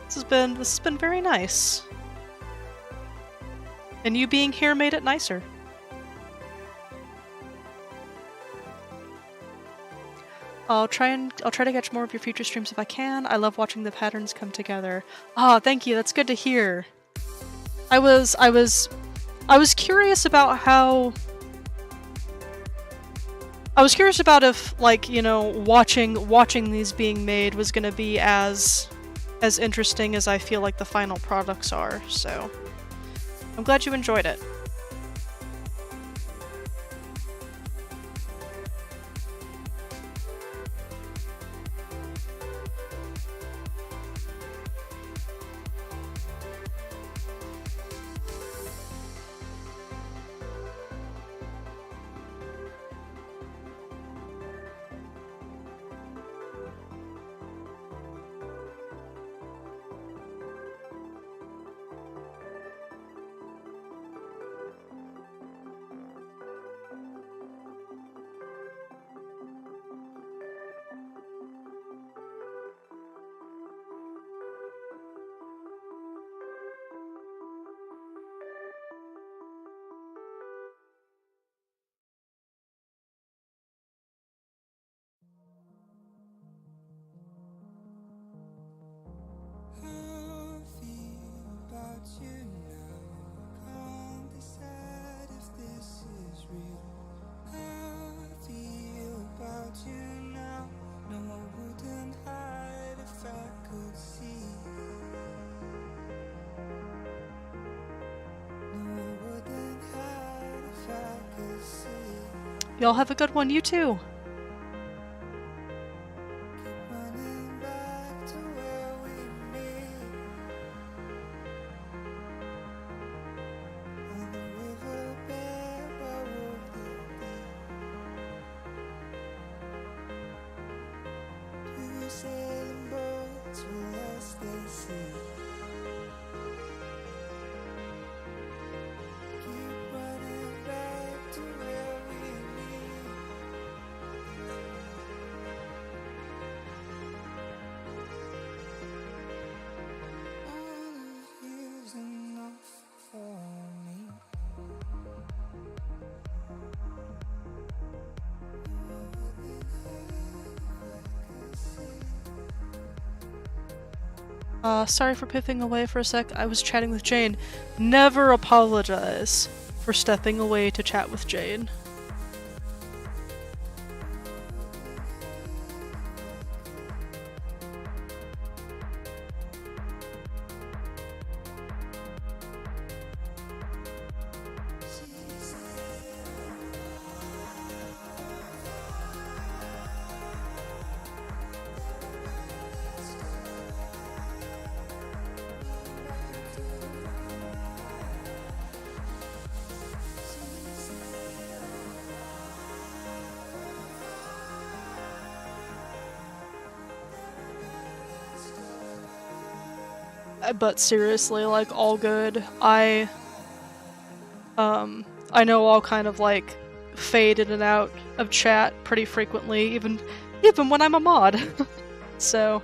This has been very nice. And you being here made it nicer. I'll try to catch more of your future streams if I can. I love watching the patterns come together. Oh, thank you. That's good to hear. I was curious about how. I was curious about if, like, you know, watching these being made was gonna be as interesting as I feel like the final products are. So, I'm glad you enjoyed it. Y'all have a good one, you too. Sorry for piffing away for a sec. I was chatting with Jane. Never apologize for stepping away to chat with Jane. But seriously, like, all good. I know I'll kind of like fade in and out of chat pretty frequently, even when I'm a mod. So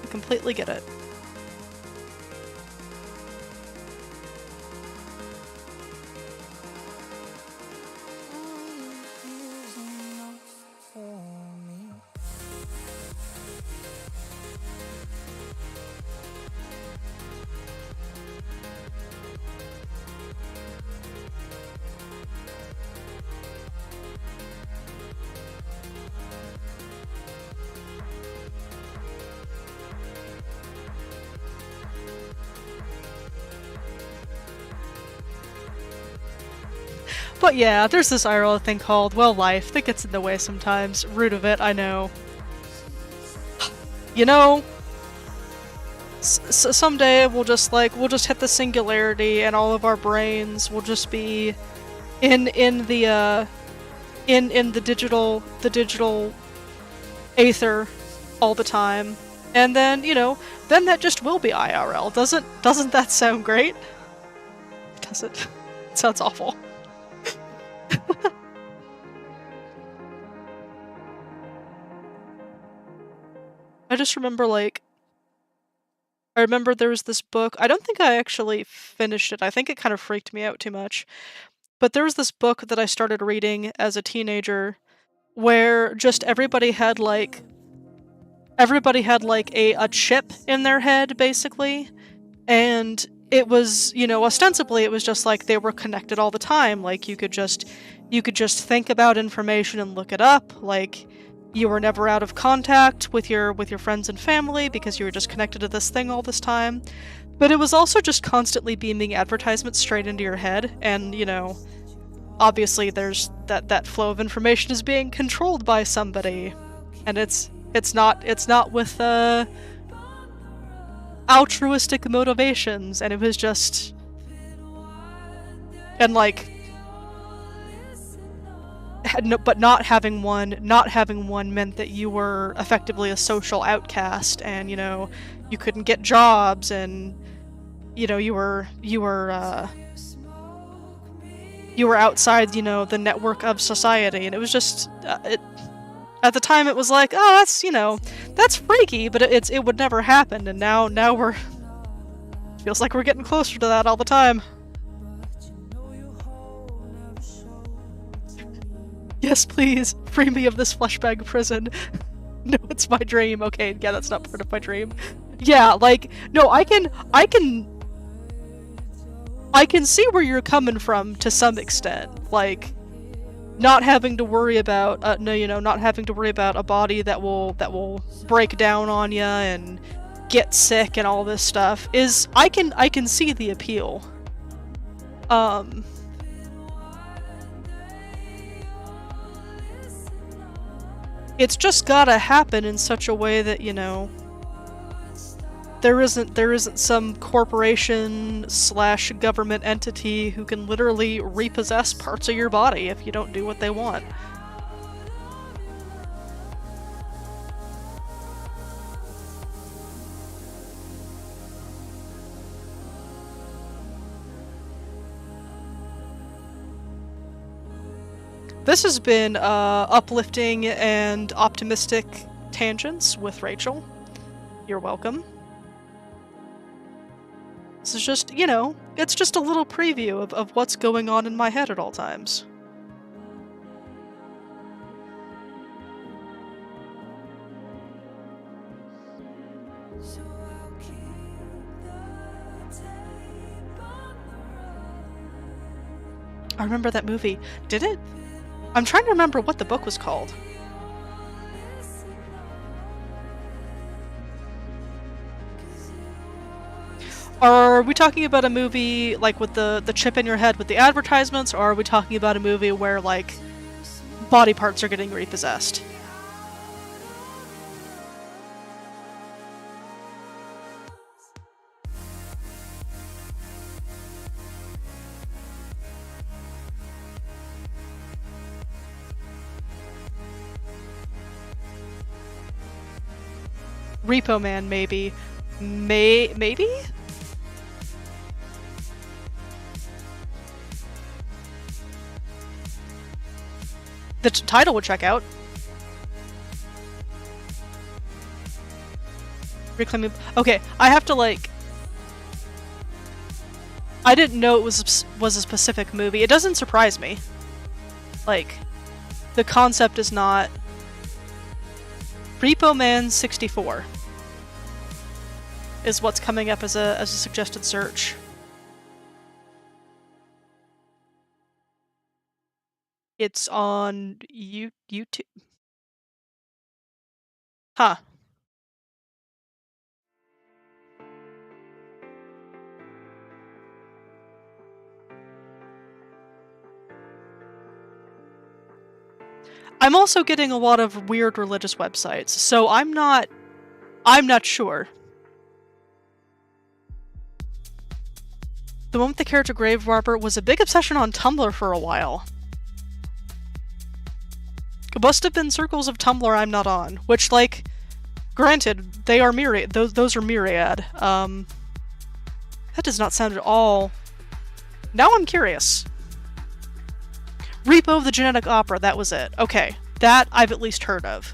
I completely get it. But yeah, there's this IRL thing called, well, life that gets in the way sometimes. Root of it, I know. You know, someday we'll just hit the singularity, and all of our brains will just be in the digital aether all the time, and then then that just will be IRL. Doesn't that sound great? Does it? It sounds awful. I just remember, I remember there was this book, I don't think I actually finished it, I think it kind of freaked me out too much, but there was this book that I started reading as a teenager where just everybody had a chip in their head, basically, and it was, ostensibly it was just like they were connected all the time, like you could just think about information and look it up, like you were never out of contact with your friends and family because you were just connected to this thing all this time. But it was also just constantly beaming advertisements straight into your head, and obviously there's that flow of information is being controlled by somebody, and it's not with altruistic motivations, and it was just, and but not having one meant that you were effectively a social outcast, and you couldn't get jobs, and you were outside the network of society, and it was just at the time it was like, oh, that's freaky, but it would never happen, and now we're feels like we're getting closer to that all the time. Yes, please, free me of this fleshbag prison. No, it's my dream. Okay, yeah, that's not part of my dream. Yeah, no, I can see where you're coming from to some extent. Not having to worry about not having to worry about a body that will break down on you and get sick and all this stuff is, I can see the appeal. It's just gotta happen in such a way that, there isn't some corporation / government entity who can literally repossess parts of your body if you don't do what they want. This has been uplifting and optimistic tangents with Rachel. You're welcome. This is just, it's just a little preview of what's going on in my head at all times. I remember that movie. Did it? I'm trying to remember what the book was called. Are we talking about a movie with the chip in your head with the advertisements, or are we talking about a movie where body parts are getting repossessed? Repo Man, maybe. Maybe? The title would check out. Reclaiming... Okay, I have to, like... I didn't know it was a specific movie. It doesn't surprise me. Like, the concept is not... Repo Man 64 is what's coming up as a suggested search. It's on YouTube. Huh. I'm also getting a lot of weird religious websites, so I'm not sure. The moment the character Grave Robber was a big obsession on Tumblr for a while. It must have been circles of Tumblr I'm not on, which, like, granted, they are myriad. Those are myriad. That does not sound at all. Now I'm curious. Repo of the Genetic Opera, that was it. Okay, that I've at least heard of.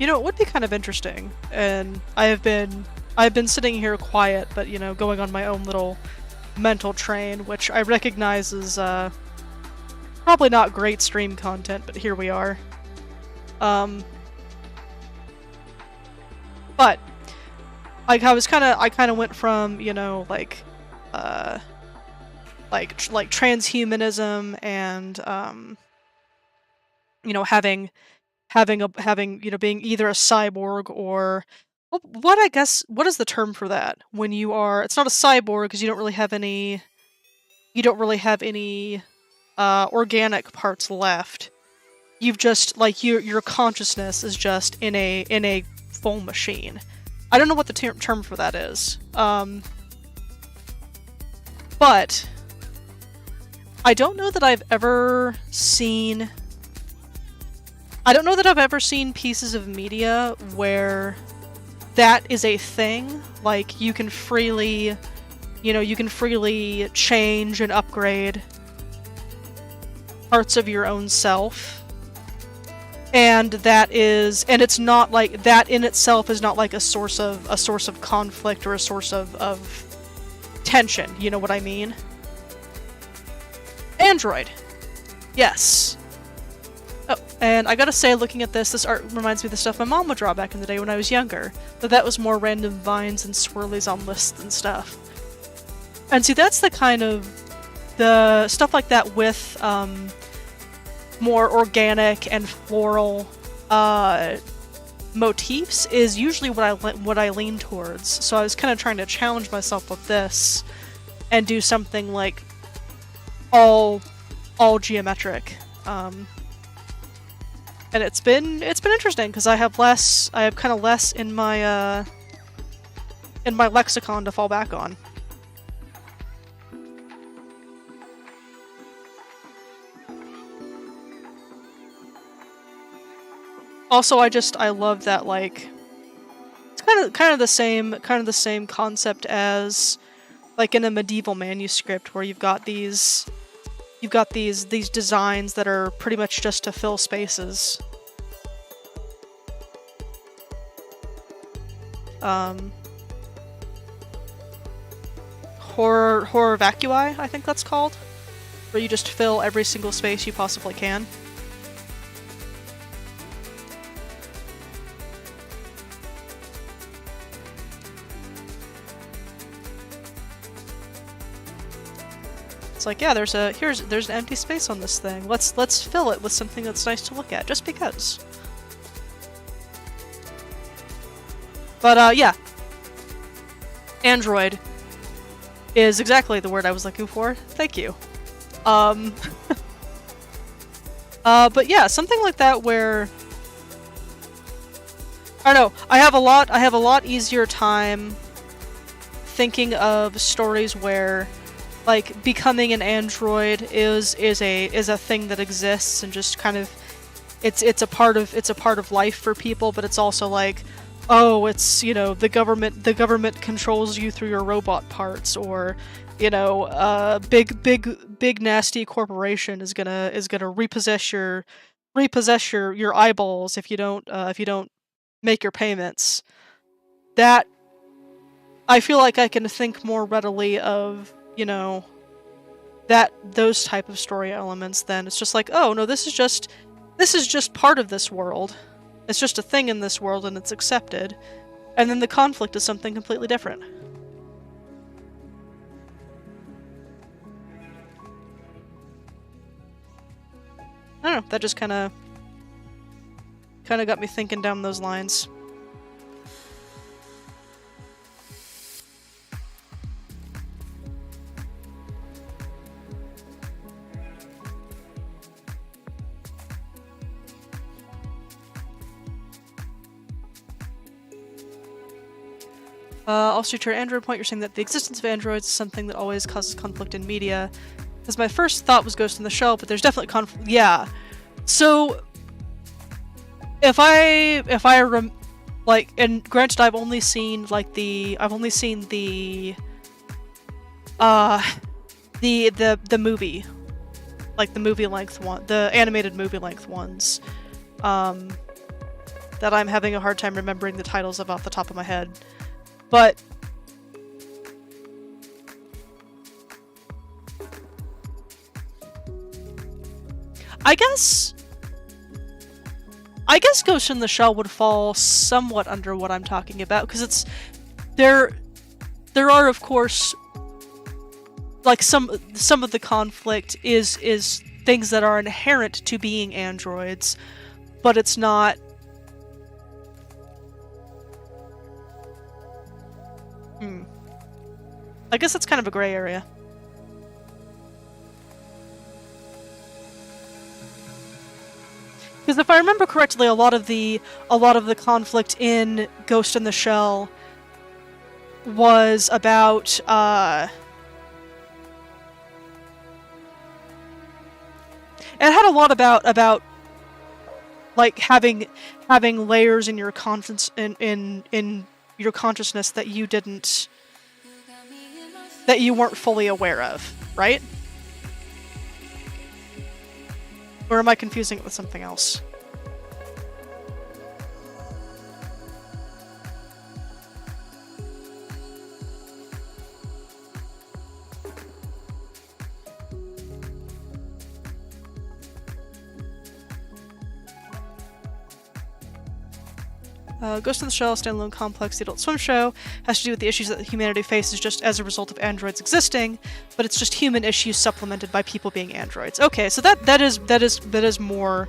You know, it would be kind of interesting, and I've been sitting here quiet, but, you know, going on my own little mental train, which I recognize is, probably not great stream content, but here we are. But, like, I kinda went from, you know, like transhumanism and, you know, having, you know, being either a cyborg or what is the term for that when you are? It's not a cyborg because you don't really have any organic parts left. You've just, like, your consciousness is just in a full machine. I don't know what the term for that is. But I don't know that I've ever seen. I don't know that I've ever seen pieces of media where that is a thing. Like, you can freely, you can freely change and upgrade parts of your own self. And and it's not like, that in itself is not like a source of conflict or a source of tension, you know what I mean? Android. Yes. Oh, and I gotta say, looking at this art reminds me of the stuff my mom would draw back in the day when I was younger. But that was more random vines and swirlies on lists and stuff. And see, that's the kind of... the stuff like that with, more organic and floral, motifs is usually what I lean towards. So I was kind of trying to challenge myself with this and do something like all geometric. And it's been interesting because I have kind of less in my lexicon to fall back on. Also, I love that, like, it's kind of the same concept as like in a medieval manuscript where you've got these designs that are pretty much just to fill spaces. Horror vacui, I think that's called, where you just fill every single space you possibly can. It's like, yeah, there's an empty space on this thing. Let's fill it with something that's nice to look at, just because. But yeah, Android is exactly the word I was looking for. Thank you. But yeah, something like that where I don't know. I have a lot easier time thinking of stories where, like, becoming an android is a thing that exists and just kind of it's a part of life for people, but it's also like, oh, it's, the government controls you through your robot parts, or big nasty corporation is gonna repossess your eyeballs if you don't make your payments. That I feel like I can think more readily of, those type of story elements. Then it's just like, oh no, this is just part of this world. It's just a thing in this world and it's accepted. And then the conflict is something completely different. I don't know, that just kind of got me thinking down those lines. Also, to your Android point, you're saying that the existence of androids is something that always causes conflict in media. Because my first thought was Ghost in the Shell, but there's definitely conflict. Yeah. So, and granted, I've only seen the movie, like the movie length one, the animated movie length ones, that I'm having a hard time remembering the titles of off the top of my head. But I guess Ghost in the Shell would fall somewhat under what I'm talking about, because there are, of course, like some of the conflict is things that are inherent to being androids, but it's not. I guess it's kind of a gray area. Because if I remember correctly, a lot of the conflict in Ghost in the Shell was about it had a lot about like having layers in your conscience in your consciousness that you weren't fully aware of, right? Or am I confusing it with something else? Ghost in the Shell, standalone complex, the Adult Swim show, has to do with the issues that humanity faces just as a result of androids existing, but it's just human issues supplemented by people being androids. Okay, so that is more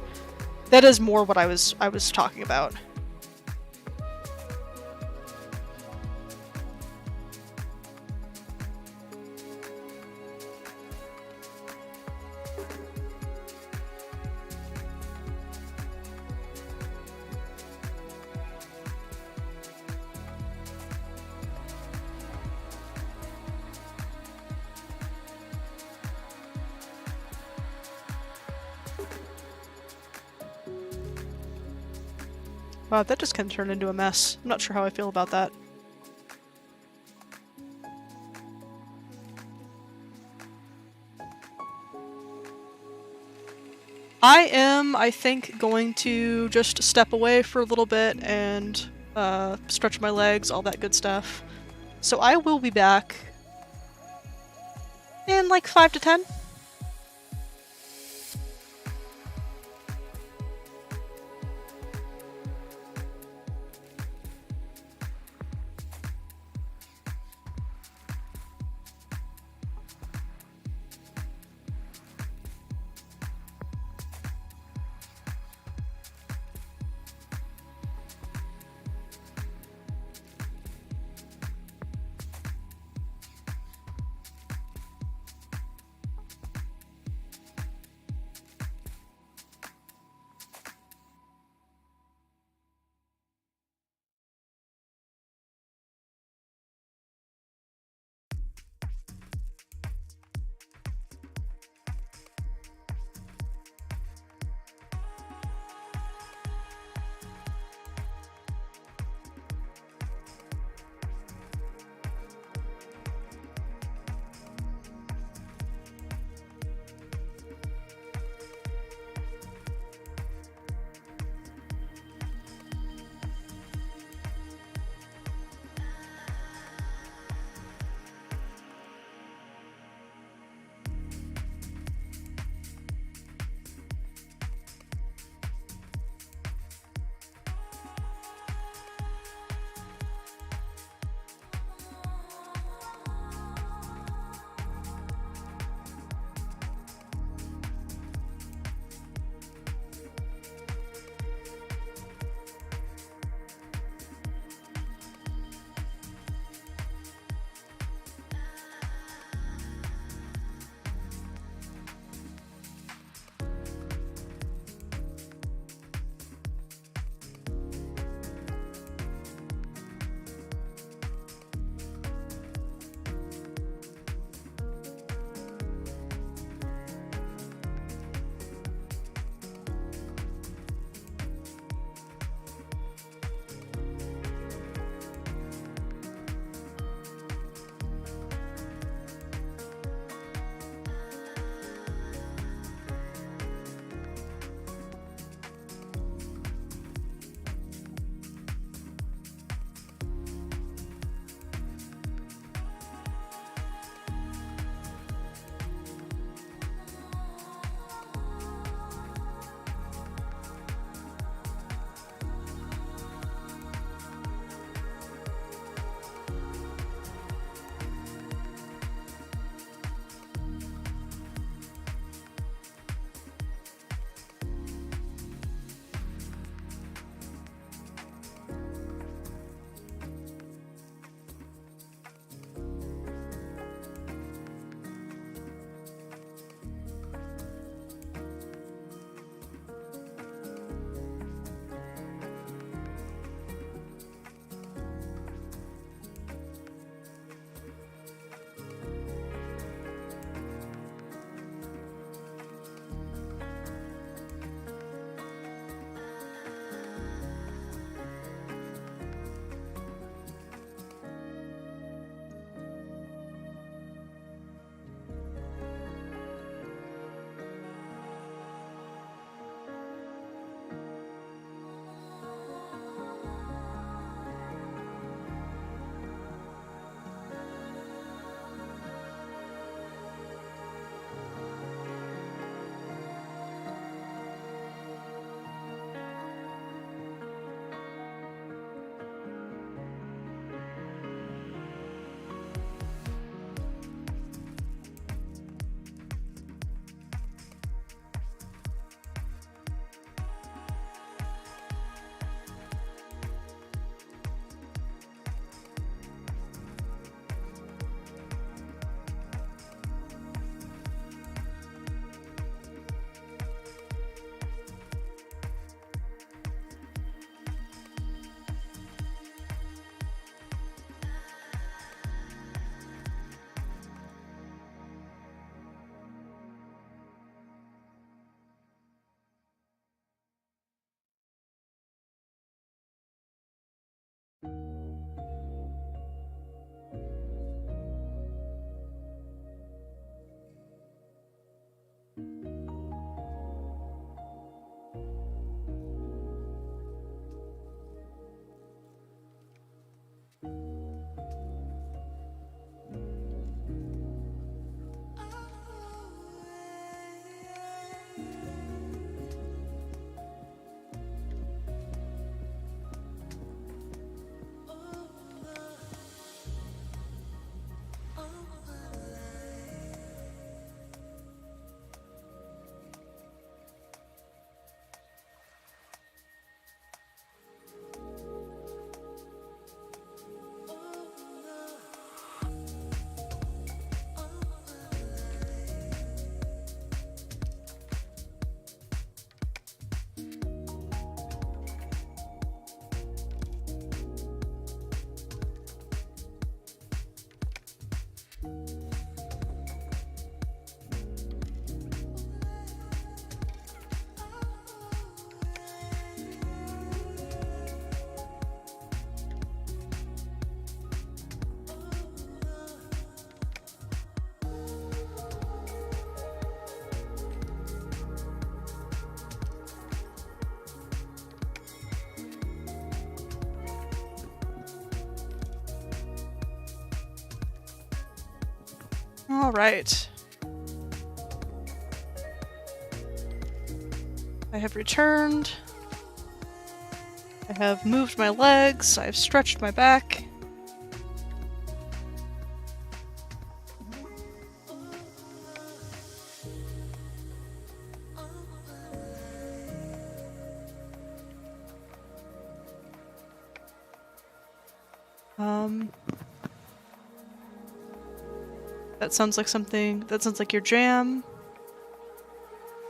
what I was talking about. Wow, that just kind of turned into a mess. I'm not sure how I feel about that. I am, I think, going to just step away for a little bit and stretch my legs, all that good stuff. So I will be back in like 5 to 10. All right. I have returned. I have moved my legs. I've stretched my back. That sounds like something. That sounds like your jam.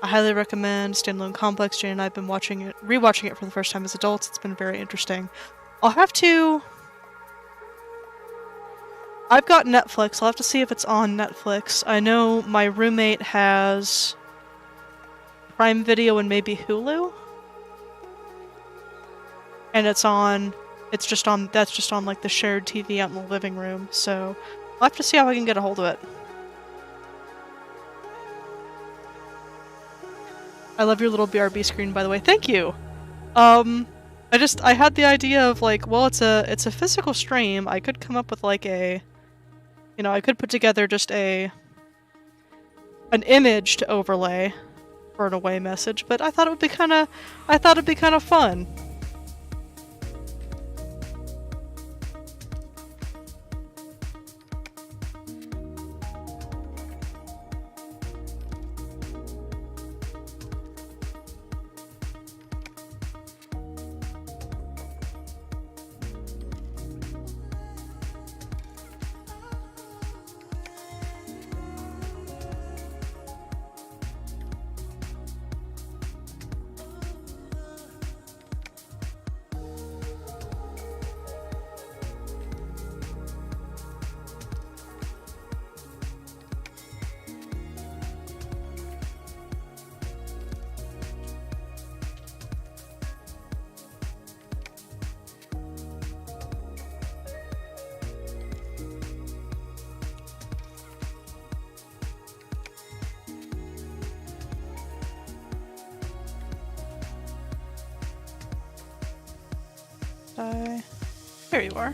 I highly recommend Standalone Complex. Jane and I have been rewatching it for the first time as adults. It's been very interesting. I've got Netflix. I'll have to see if it's on Netflix. I know my roommate has Prime Video and maybe Hulu. And that's just on like the shared TV out in the living room. So I'll have to see how I can get a hold of it. I love your little BRB screen, by the way. Thank you. I had the idea of like, well, it's a physical stream. I could come up with like I could put together just an image to overlay for an away message, but I thought it'd be kind of fun. There you are.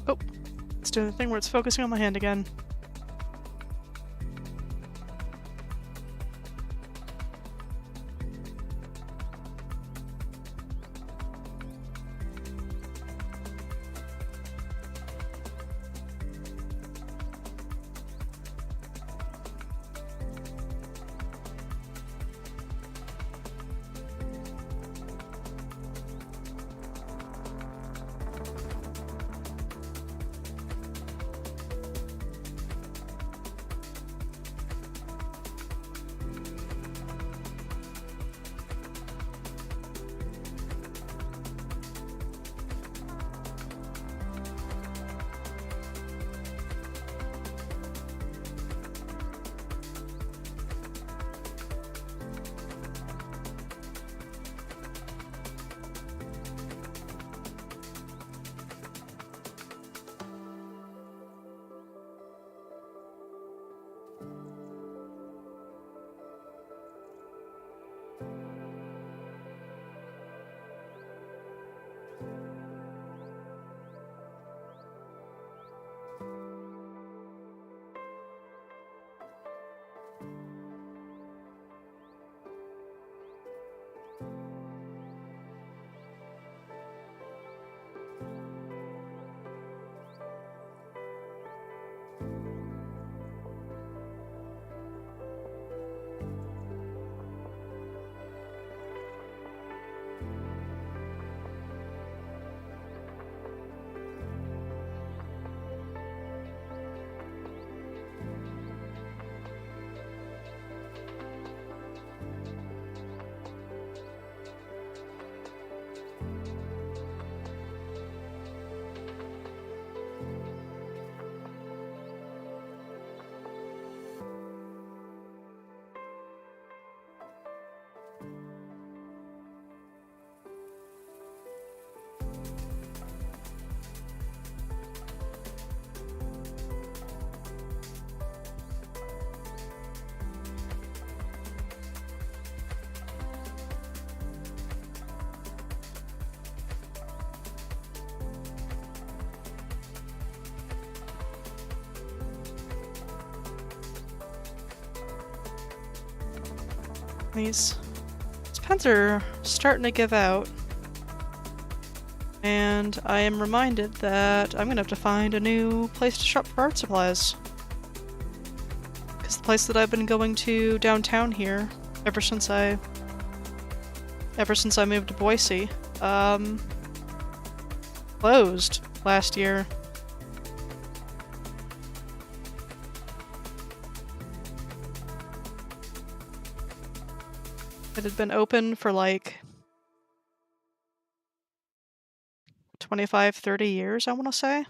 Oh, it's doing the thing where it's focusing on my hand again. These pens are starting to give out. And I am reminded that I'm gonna have to find a new place to shop for art supplies. Because the place that I've been going to downtown here, ever since I moved to Boise, closed last year. It had been open for like 25, 30 years, I want to say.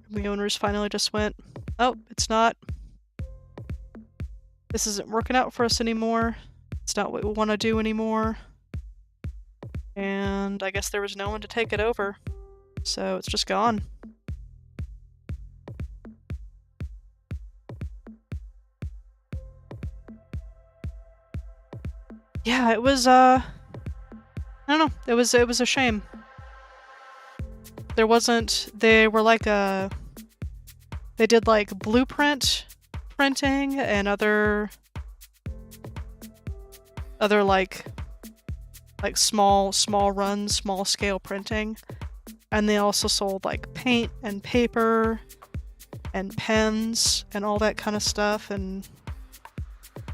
The owners finally just went, oh, it's not. This isn't working out for us anymore. It's not what we want to do anymore. And I guess there was no one to take it over. So it's just gone. Yeah, it was, I don't know. It was a shame. They were like they did like blueprint printing and other like small runs, small scale printing. And they also sold like paint and paper and pens and all that kind of stuff. And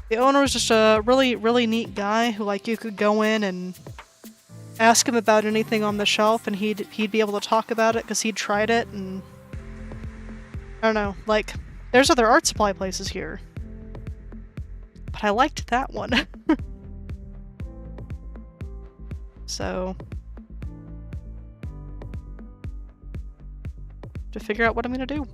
the owner was just a really, really neat guy who like you could go in and ask him about anything on the shelf and he'd be able to talk about it because he'd tried it. And I don't know, like there's other art supply places here, but I liked that one. So to figure out what I'm gonna do.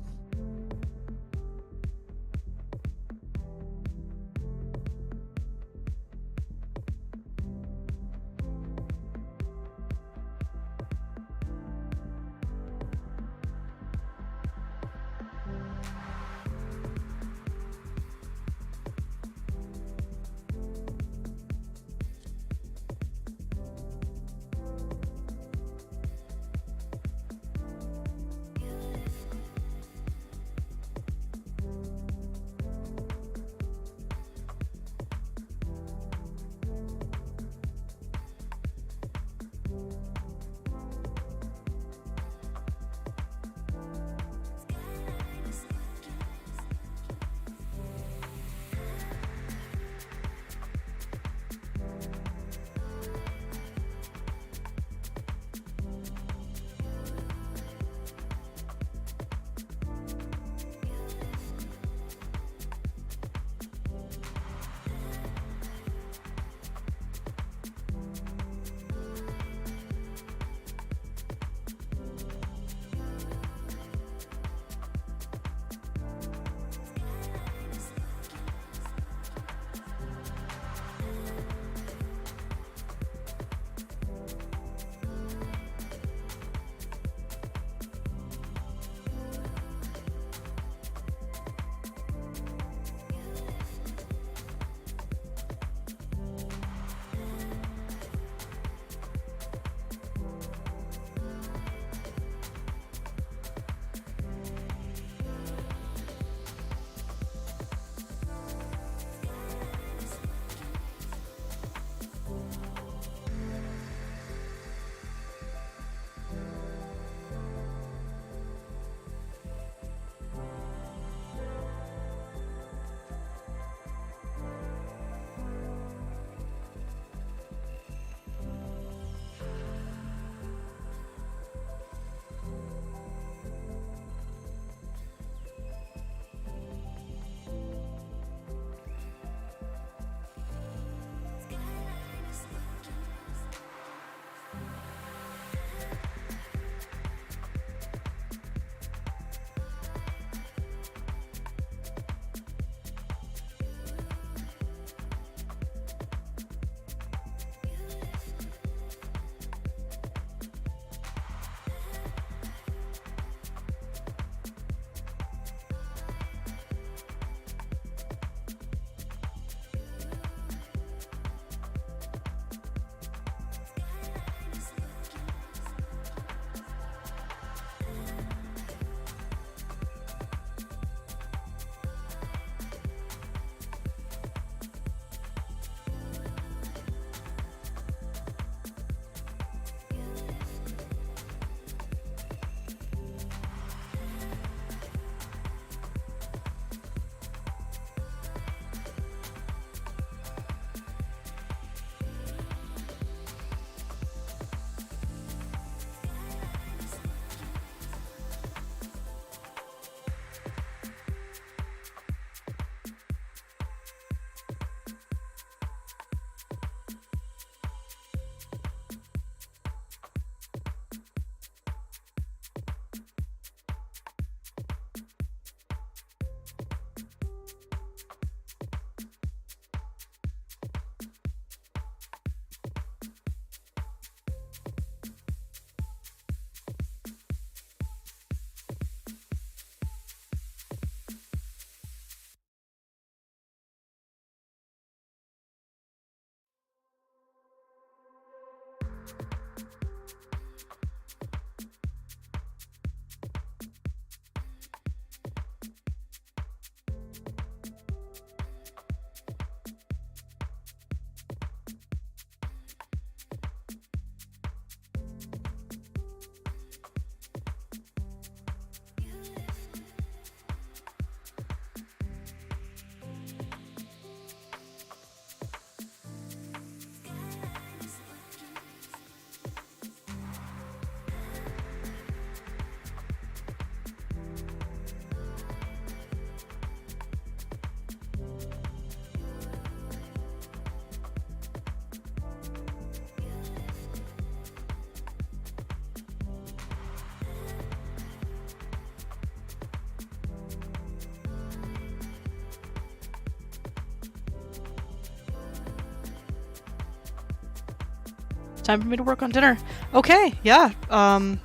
Time for me to work on dinner. Okay, yeah. Oh,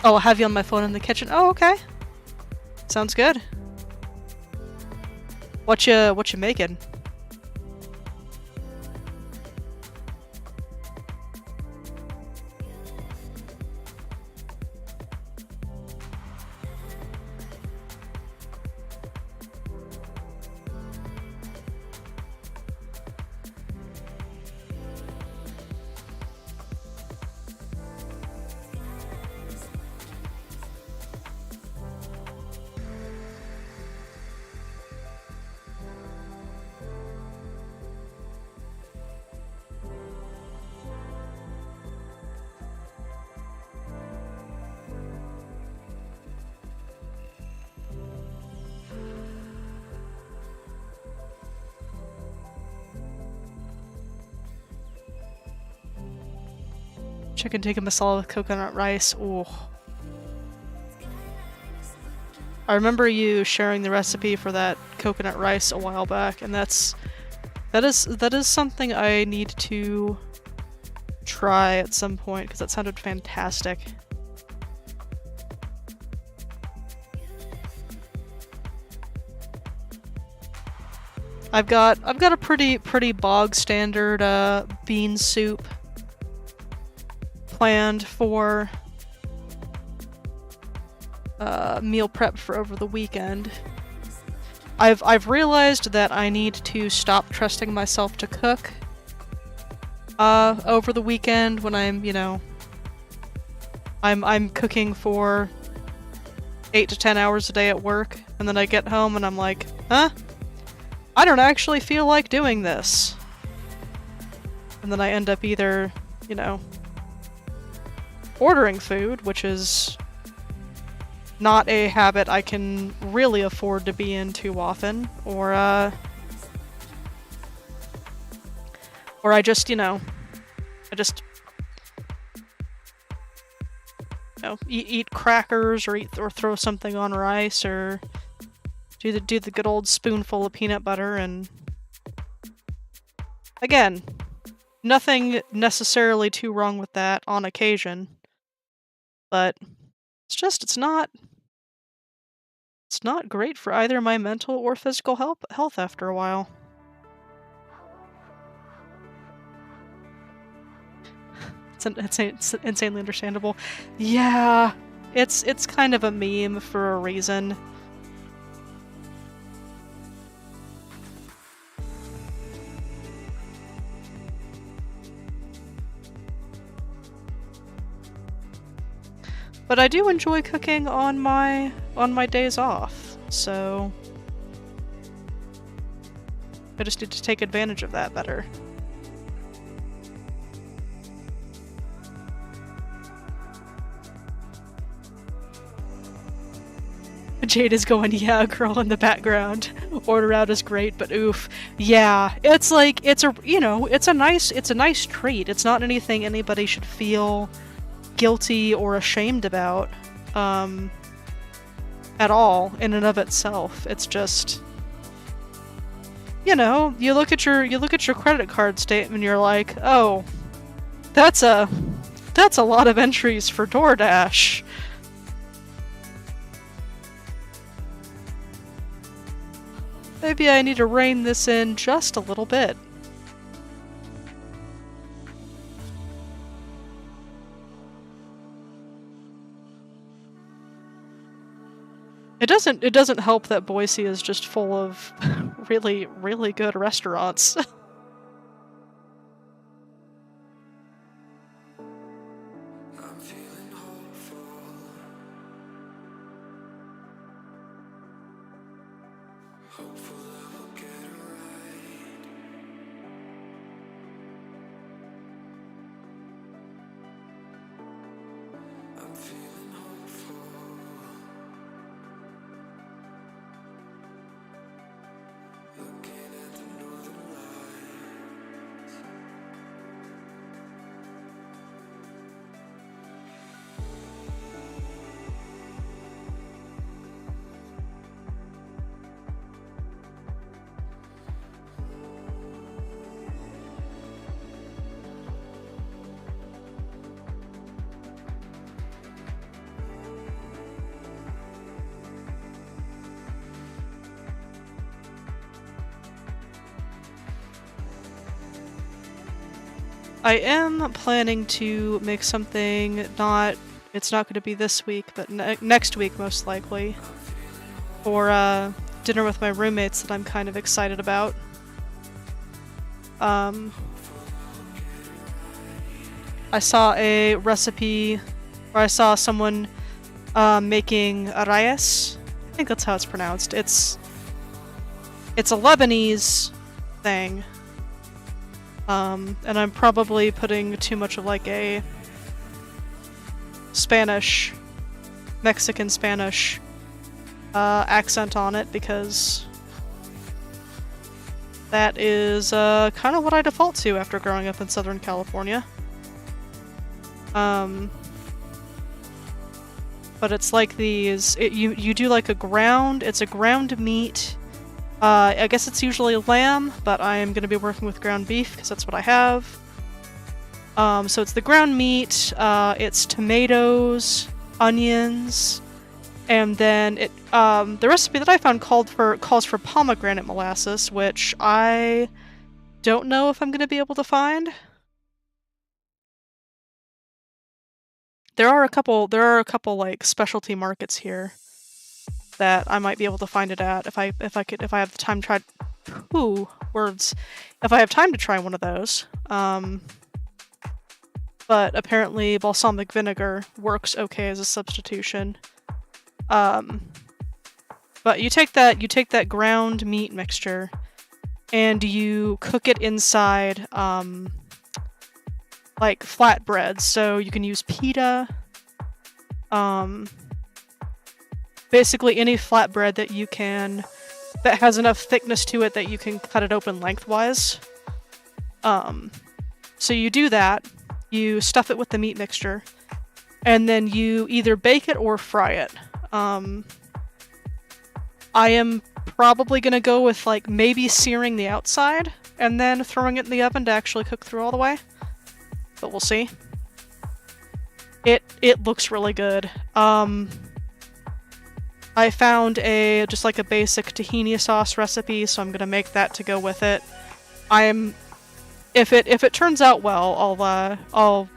I'll have you on my phone in the kitchen. Oh, okay. Sounds good. What you making? Chicken tikka masala with coconut rice. Ooh. I remember you sharing the recipe for that coconut rice a while back, and that is something I need to try at some point because that sounded fantastic. I've got a pretty bog standard bean soup planned for meal prep for over the weekend. I've realized that I need to stop trusting myself to cook over the weekend when I'm, you know, I'm cooking for 8 to 10 hours a day at work, and then I get home and I'm like, huh? I don't actually feel like doing this. And then I end up either, you know, ordering food, which is not a habit I can really afford to be in too often, or I just, you know, eat crackers or throw something on rice or do the good old spoonful of peanut butter. And again, nothing necessarily too wrong with that on occasion, but it's not great for either my mental or physical health after a while. It's insanely understandable. Yeah, it's kind of a meme for a reason. But I do enjoy cooking on my days off, so I just need to take advantage of that better. Jade is going, yeah, girl in the background. Order out is great, but oof. Yeah, it's like, it's a nice treat. It's not anything anybody should feel guilty or ashamed about, at all, in and of itself. It's just, you know, you look at your credit card statement and you're like, oh, that's a lot of entries for DoorDash. Maybe I need to rein this in just a little bit. It doesn't help that Boise is just full of really, really good restaurants. I'm feeling hopeful. Hopeful that we'll get it right. I'm feeling hopeful. Looking at the northern lights. I am planning to make something it's not going to be this week, but next week most likely, for dinner with my roommates that I'm kind of excited about. I saw a recipe, or I saw someone making arrayes. I think that's how it's pronounced. It's a Lebanese thing. And I'm probably putting too much of like a Mexican Spanish accent on it, because that is kind of what I default to after growing up in Southern California. But it's like these, you do like it's a ground meat. I guess it's usually lamb, but I am going to be working with ground beef because that's what I have. So it's the ground meat, it's tomatoes, onions, and then the recipe that I found calls for pomegranate molasses, which I don't know if I'm going to be able to find. There are a couple like specialty markets here that I might be able to find it at if I have the time to try. If I have time to try one of those. But apparently balsamic vinegar works okay as a substitution. But you take that ground meat mixture and you cook it inside like flatbreads. So you can use pita, basically any flatbread that has enough thickness to it that you can cut it open lengthwise. So you do that, you stuff it with the meat mixture, and then you either bake it or fry it. I am probably gonna go with like maybe searing the outside and then throwing it in the oven to actually cook through all the way. But we'll see. It looks really good. I found just like a basic tahini sauce recipe, so I'm gonna make that to go with it. If it turns out well, I'll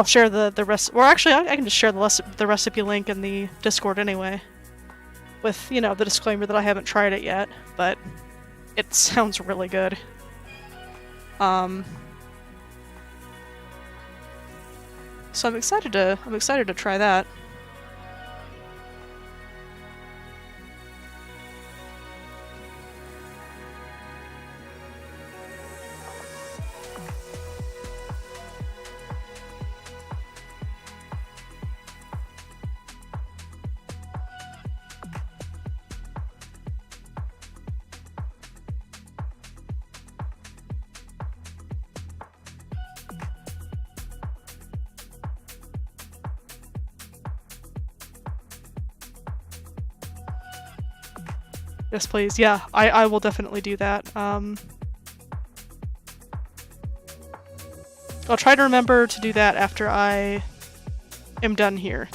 share the recipe. Or actually, I can just share the recipe link in the Discord anyway, with the disclaimer that I haven't tried it yet, but it sounds really good. So I'm excited to try that. Yes, please. Yeah, I will definitely do that. I'll try to remember to do that after I am done here.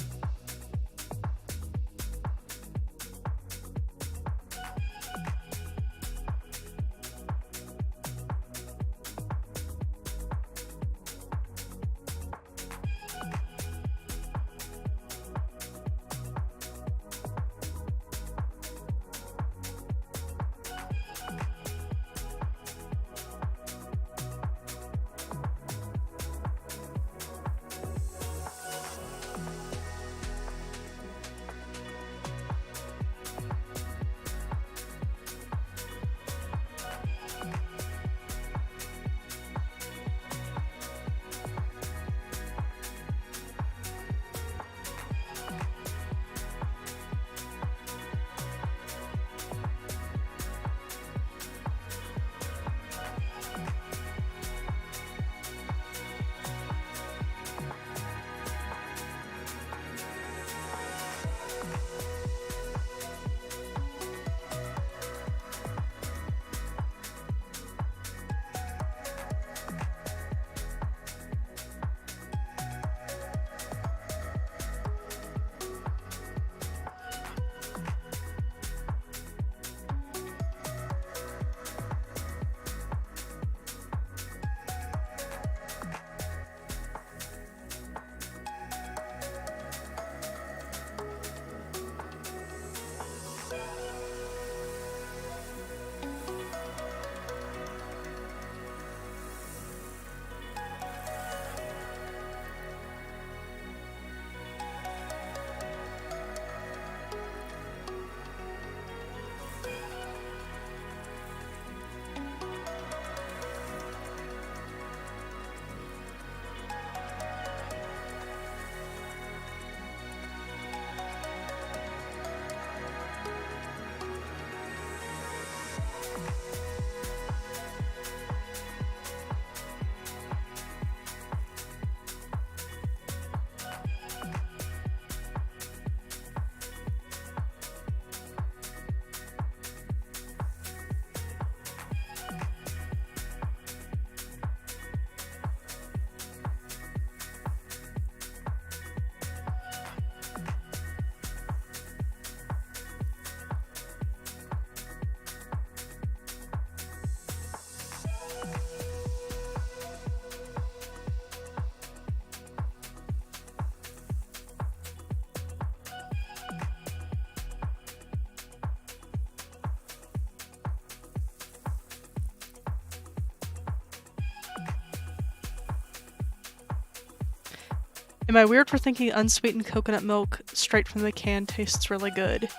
Am I weird for thinking unsweetened coconut milk straight from the can tastes really good?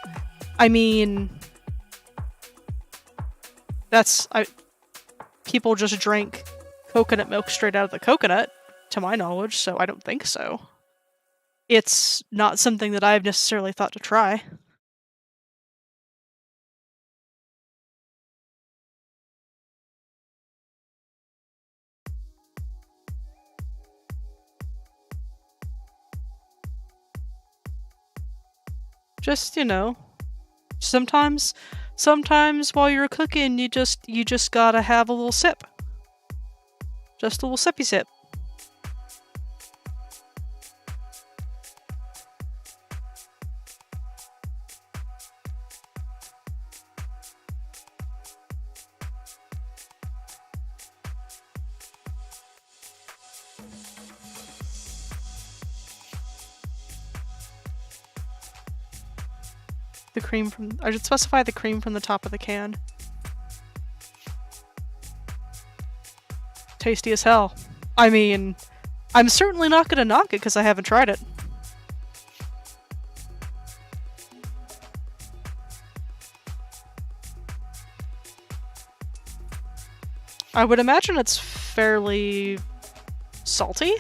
I mean, people just drink coconut milk straight out of the coconut, to my knowledge, so I don't think so. It's not something that I've necessarily thought to try. Just, you know, sometimes while you're cooking, you just gotta have a little sip. Just a little sippy sip. The cream from... I should specify the cream from the top of the can. Tasty as hell. I mean, I'm certainly not gonna knock it because I haven't tried it. I would imagine it's fairly salty.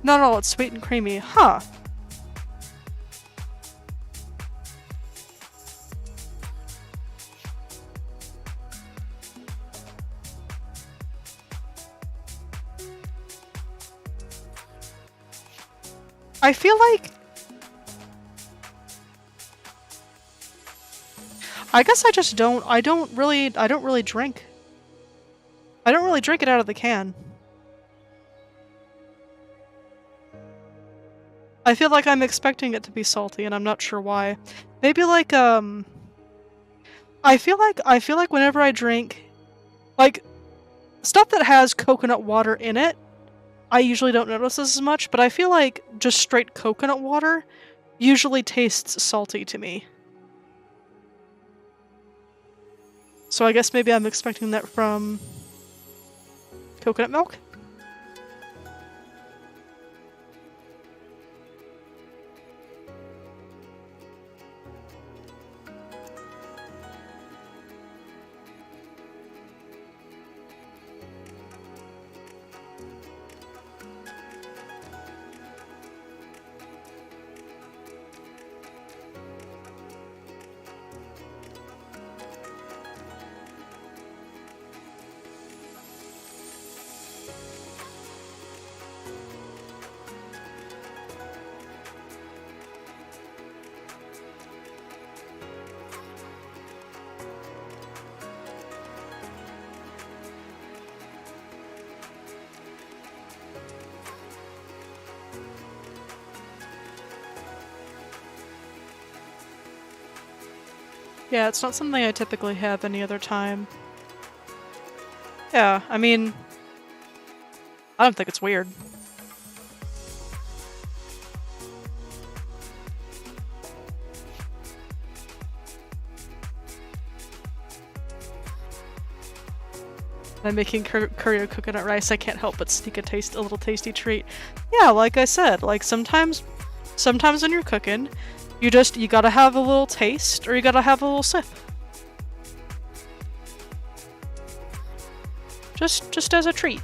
No, it's sweet and creamy. Huh. I feel like... I guess I just don't... I don't really drink. I don't really drink it out of the can. I feel like I'm expecting it to be salty, and I'm not sure why. Maybe like, I feel like whenever I drink, like, stuff that has coconut water in it, I usually don't notice this as much, but I feel like just straight coconut water usually tastes salty to me. So I guess maybe I'm expecting that from coconut milk? Yeah, it's not something I typically have any other time. Yeah, I mean, I don't think it's weird. I'm making curry or coconut rice, I can't help but sneak a little tasty treat. Yeah, like I said, like sometimes when you're cooking, you gotta have a little taste, or you gotta have a little sip. Just as a treat.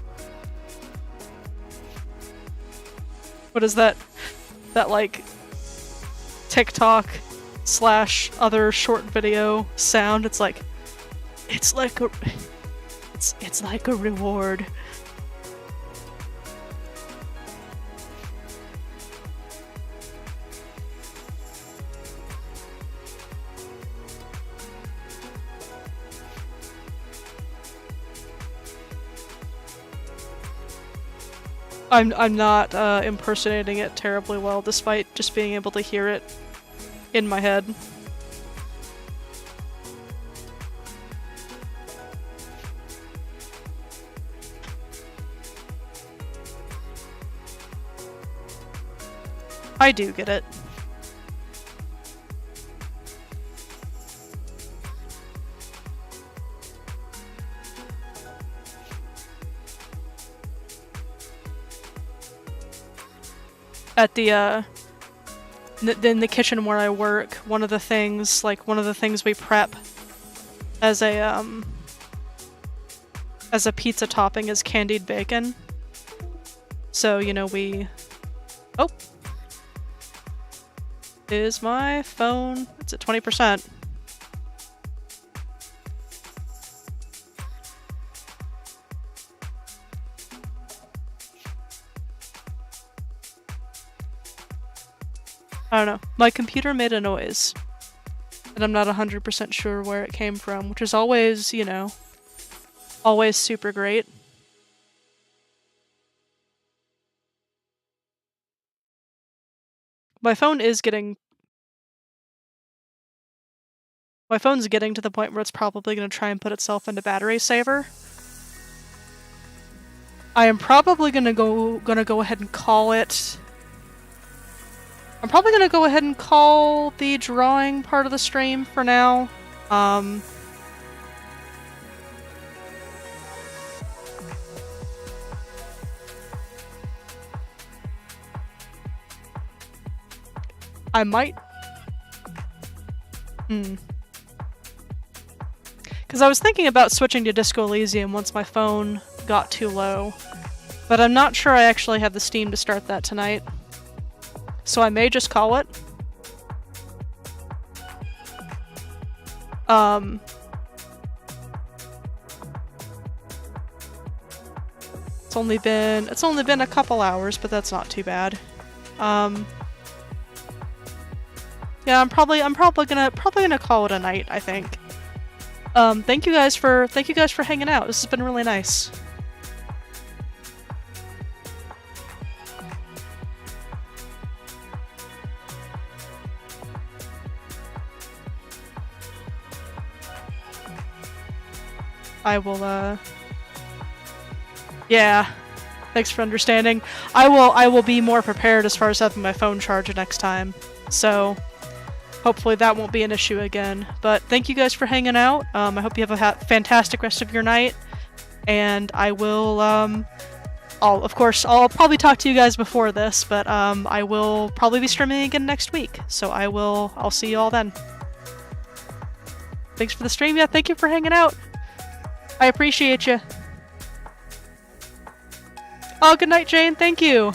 What is that like TikTok / other short video sound? It's like a reward. I'm not impersonating it terribly well, despite just being able to hear it in my head. I do get it. At the in the kitchen where I work, one of the things we prep as a pizza topping is candied bacon. So, you know, oh, is my phone? It's at 20%. I don't know. My computer made a noise. And I'm not 100% sure where it came from, which is always, you know, always super great. My phone's getting to the point where it's probably going to try and put itself into battery saver. I am probably gonna go ahead and call it. I'm probably gonna go ahead and call the drawing part of the stream for now. I might. Because I was thinking about switching to Disco Elysium once my phone got too low, but I'm not sure I actually have the Steam to start that tonight. So I may just call it. It's only been a couple hours, but that's not too bad. Yeah, I'm probably gonna call it a night, I think. Thank you guys for hanging out. This has been really nice. I will, yeah. Thanks for understanding. I will be more prepared as far as having my phone charged next time. So, hopefully that won't be an issue again. But thank you guys for hanging out. I hope you have a fantastic rest of your night. And I will, I'll probably talk to you guys before this, but I will probably be streaming again next week. So I'll see you all then. Thanks for the stream. Yeah, thank you for hanging out. I appreciate you. Oh, good night, Jane. Thank you.